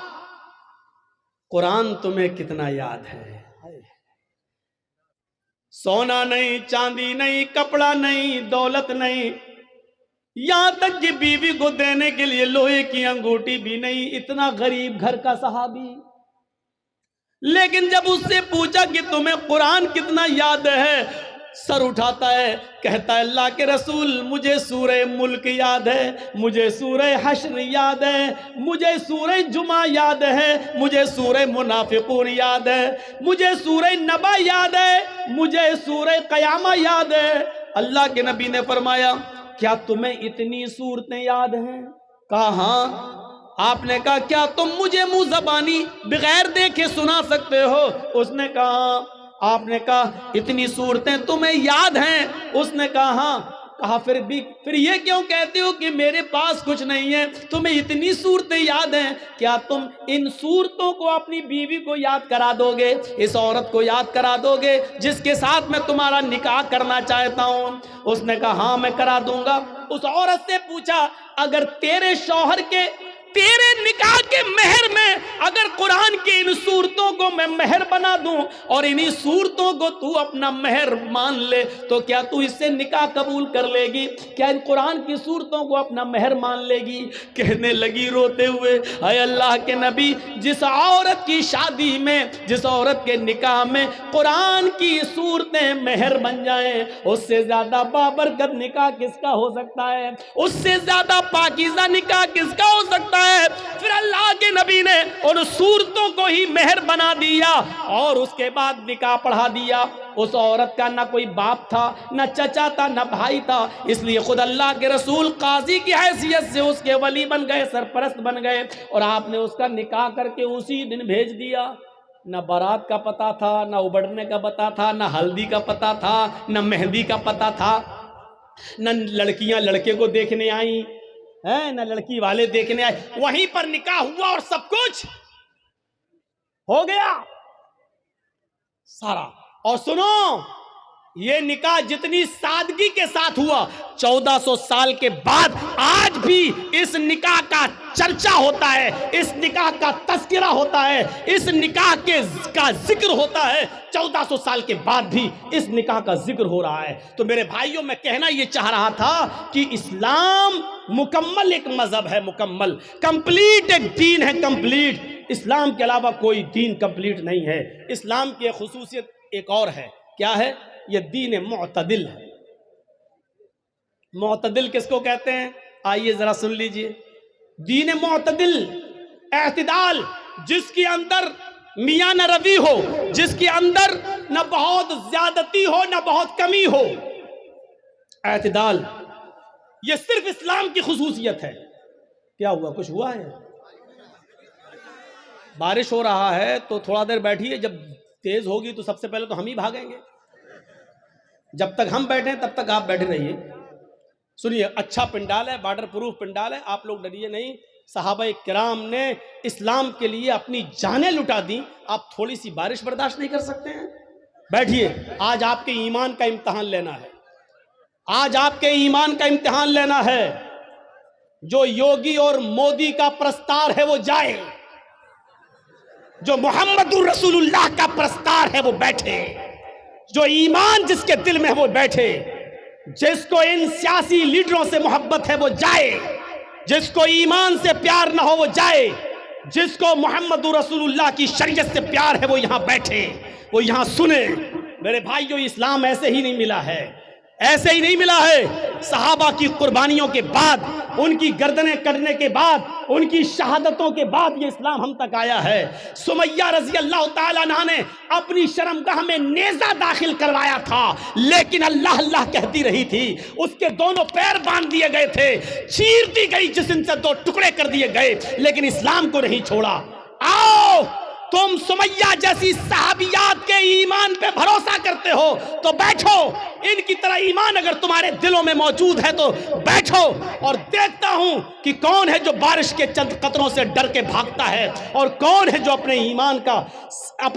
قرآن تمہیں کتنا یاد ہے. سونا نہیں, چاندی نہیں, کپڑا نہیں, دولت نہیں, یہاں تک کہ بیوی کو دینے کے لیے لوہے کی انگوٹھی بھی نہیں. اتنا غریب گھر کا صحابی, لیکن جب اس سے پوچھا کہ تمہیں قرآن کتنا یاد ہے, سر اٹھاتا ہے, کہتا ہے اللہ کے رسول مجھے سورہ ملک یاد ہے, مجھے سورہ حشر یاد ہے, مجھے سورہ جمعہ یاد ہے, مجھے سورہ منافقون یاد ہے, مجھے سورہ نبا یاد ہے, مجھے سورہ قیامہ یاد ہے. اللہ کے نبی نے فرمایا کیا تمہیں اتنی صورتیں یاد ہیں؟ کہا ہاں. آپ نے کہا کیا تم مجھے منہ زبانی بغیر دیکھے سنا سکتے ہو؟ اس نے کہا. آپ نے کہا اتنی صورتیں تمہیں یاد ہیں؟ اس نے کہا ہاں. کہا پھر یہ کیوں کہتے ہو کہ میرے پاس کچھ نہیں ہے؟ تمہیں اتنی صورتیں یاد ہیں, کیا تم ان صورتوں کو اپنی بیوی کو یاد کرا دو گے, اس عورت کو یاد کرا دو گے جس کے ساتھ میں تمہارا نکاح کرنا چاہتا ہوں؟ اس نے کہا ہاں میں کرا دوں گا. اس عورت سے پوچھا اگر تیرے شوہر کے تیرے نکاح کے مہر میں اگر قرآن کی ان صورتوں کو میں مہر بنا دوں اور انہی صورتوں کو تو اپنا مہر مان لے تو کیا تو اس سے نکاح قبول کر لے گی؟ کیا ان قرآن کی صورتوں کو اپنا مہر مان لے گی؟ کہنے لگی روتے ہوئے اے اللہ کے نبی, جس عورت کی شادی میں, جس عورت کے نکاح میں قرآن کی صورتیں مہر بن جائیں, اس سے زیادہ بابرکت نکاح کس کا ہو سکتا ہے؟ اس سے زیادہ پاکیزہ نکاح کس کا ہو سکتا ہے؟ پھر اللہ کے نبی نے ان صورتوں کو ہی مہر بنا دیا اور اس کے بعد نکاح پڑھا دیا. اس عورت کا نہ کوئی باپ تھا, نہ چچا تھا, نہ بھائی تھا, اس لیے خود اللہ کے رسول قاضی کی حیثیت سے اس کے ولی بن گئے, سرپرست بن گئے, اور آپ نے اس کا نکاح کر کے اسی دن بھیج دیا. نہ بارات کا پتہ تھا, نہ ابڑنے کا پتہ تھا, نہ ہلدی کا پتہ تھا, نہ مہندی کا پتہ تھا, نہ لڑکیاں لڑکے کو دیکھنے آئیں, نہ لڑکی والے دیکھنے آئے. وہیں پر نکاح ہوا اور سب کچھ ہو گیا سارا. اور سنو, یہ نکاح جتنی سادگی کے ساتھ ہوا, 1400 سال کے بعد آج بھی اس نکاح کا چرچا ہوتا ہے, اس نکاح کا تذکرہ ہوتا ہے, اس نکاح کا ذکر ہوتا ہے. 1400 سال کے بعد بھی اس نکاح کا ذکر ہو رہا ہے. تو میرے بھائیوں, میں کہنا یہ چاہ رہا تھا کہ اسلام مکمل ایک مذہب ہے, مکمل کمپلیٹ ایک دین ہے, کمپلیٹ. اسلام کے علاوہ کوئی دین کمپلیٹ نہیں ہے. اسلام کی خصوصیت ایک اور ہے. کیا ہے؟ یہ دین معتدل ہے. معتدل کس کو کہتے ہیں؟ آئیے ذرا سن لیجئے. دین معتدل, اعتدال, جس کے اندر میاں نہ روی ہو, جس کے اندر نہ بہت زیادتی ہو نہ بہت کمی ہو. اعتدال, یہ صرف اسلام کی خصوصیت ہے. کیا ہوا؟ کچھ ہوا ہے؟ بارش ہو رہا ہے تو تھوڑا دیر بیٹھیے, جب تیز ہوگی تو سب سے پہلے تو ہم ہی بھاگیں گے. جب تک ہم بیٹھیں تب تک آپ بیٹھے رہیے. سنیے, اچھا پنڈال ہے, واٹر پروف پنڈال ہے, آپ لوگ ڈریے نہیں. صحابہ کرام نے اسلام کے لیے اپنی جانیں لٹا دی. آپ تھوڑی سی بارش برداشت نہیں کر سکتے ہیں؟ بیٹھیے, آج آپ کے ایمان کا امتحان لینا ہے. آج آپ کے ایمان کا امتحان لینا ہے. جو یوگی اور مودی کا پرستار ہے وہ جائے, جو محمد رسول اللہ کا پرستار ہے وہ بیٹھے, جو ایمان جس کے دل میں ہے وہ بیٹھے, جس کو ان سیاسی لیڈروں سے محبت ہے وہ جائے, جس کو ایمان سے پیار نہ ہو وہ جائے, جس کو محمد رسول اللہ کی شریعت سے پیار ہے وہ یہاں بیٹھے, وہ یہاں سنے. میرے بھائیو, اسلام ایسے ہی نہیں ملا ہے, ایسے ہی نہیں ملا ہے. صحابہ کی قربانیوں کے بعد، ان کی گردنیں کٹنے کے بعد، ان کی شہادتوں کے بعد یہ اسلام ہم تک آیا ہے. سمیہ رضی اللہ تعالیٰ عنہ نے اپنی شرمگاہ میں نیزہ داخل کروایا تھا، لیکن اللہ اللہ کہتی رہی تھی. اس کے دونوں پیر باندھ دیے گئے تھے، چیر دی گئی، جسم سے 2 ٹکڑے کر دیے گئے، لیکن اسلام کو نہیں چھوڑا. آؤ تم سمیہ جیسی صحابیات کے ایمان پہ بھروسہ کرتے ہو تو بیٹھو، ان کی طرح ایمان اگر تمہارے دلوں میں موجود ہے تو بیٹھو، اور دیکھتا ہوں کہ کون ہے جو بارش کے چند قطروں سے ڈر کے بھاگتا ہے، اور کون ہے جو اپنے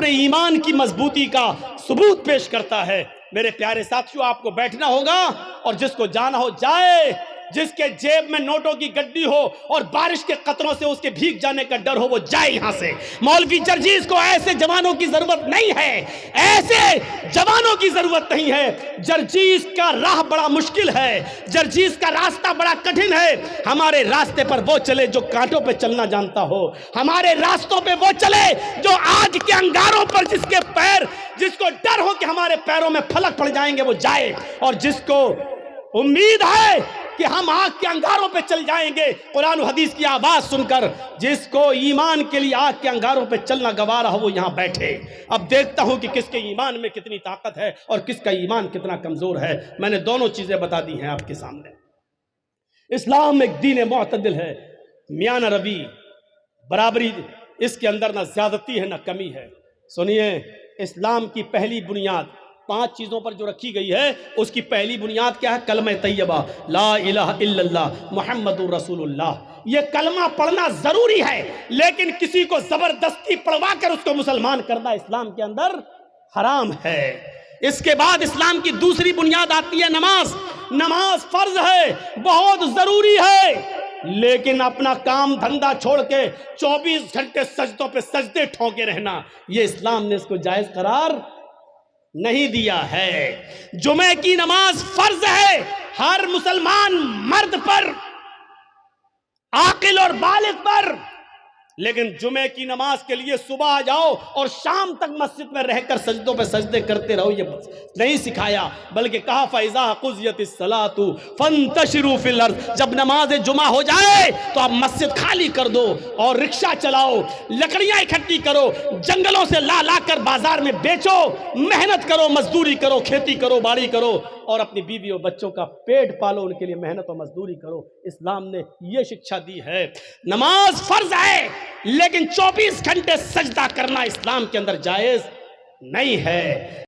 ایمان کی مضبوطی کا ثبوت پیش کرتا ہے. میرے پیارے ساتھیوں، آپ کو بیٹھنا ہوگا، اور جس کو جانا ہو جائے. جس کے جیب میں نوٹوں کی گڈی ہو اور بارش کے قطروں سے اس کے بھیگ جانے کا ڈر ہو، وہ جائے یہاں سے. مولوی جرجیز کو ایسے جوانوں کی ضرورت نہیں ہے، ایسے جوانوں کی ضرورت نہیں ہے. جرجیز کا راہ بڑا مشکل ہے، جرجیز کا راستہ بڑا کٹھن ہے. ہمارے راستے پر وہ چلے جو کانٹوں پہ چلنا جانتا ہو، ہمارے راستوں پہ وہ چلے جو آگ کے انگاروں پر جس کو ڈر ہو کہ ہمارے پیروں میں پھلک پڑ جائیں گے، وہ جائے. اور جس کو امید ہے کہ ہم آگ کے انگاروں پہ چل جائیں گے قرآن و حدیث کی آواز سن کر، جس کو ایمان کے لیے آگ کے انگاروں پہ چلنا گوارا ہو، وہ یہاں بیٹھے. اب دیکھتا ہوں کہ کس کے ایمان میں کتنی طاقت ہے اور کس کا ایمان کتنا کمزور ہے. میں نے دونوں چیزیں بتا دی ہیں آپ کے سامنے. اسلام ایک دین معتدل ہے، میاں نہ روی، برابری، اس کے اندر نہ زیادتی ہے نہ کمی ہے. سنیے، اسلام کی پہلی بنیاد 5 چیزوں پر جو رکھی گئی ہے، اس کی پہلی بنیاد کیا ہے؟ کلمہ طیبہ، لا الہ الا اللہ محمد رسول اللہ. یہ کلمہ پڑھنا ضروری ہے، لیکن کسی کو زبردستی پڑھوا کر اس کو مسلمان کرنا اسلام کے اندر حرام ہے. اس کے بعد اسلام کی دوسری بنیاد آتی ہے نماز. نماز فرض ہے، بہت ضروری ہے، لیکن اپنا کام دھندا چھوڑ کے 24 گھنٹے سجدوں پہ سجدے ٹھونکے رہنا، یہ اسلام نے اس کو جائز قرار نہیں دیا ہے. جمعے کی نماز فرض ہے ہر مسلمان مرد پر، عاقل اور بالغ پر، لیکن جمعے کی نماز کے لیے صبح آ جاؤ اور شام تک مسجد میں رہ کر سجدوں پہ سجدے کرتے رہو، یہ نہیں سکھایا. بلکہ کہا فَإِذَا قُضِيَتِ الصَّلَاةُ فَانتَشِرُوا فِي الْأَرْضِ، جب نماز جمعہ ہو جائے تو آپ مسجد خالی کر دو اور رکشہ چلاؤ، لکڑیاں اکٹھی کرو، جنگلوں سے لا کر بازار میں بیچو، محنت کرو، مزدوری کرو، کھیتی کرو، باڑی کرو، اور اپنی بیوی اور بچوں کا پیٹ پالو، ان کے لیے محنت و مزدوری کرو. اسلام نے یہ شکشا دی ہے. نماز فرض ہے، لیکن 24 گھنٹے سجدہ کرنا اسلام کے اندر جائز نہیں ہے.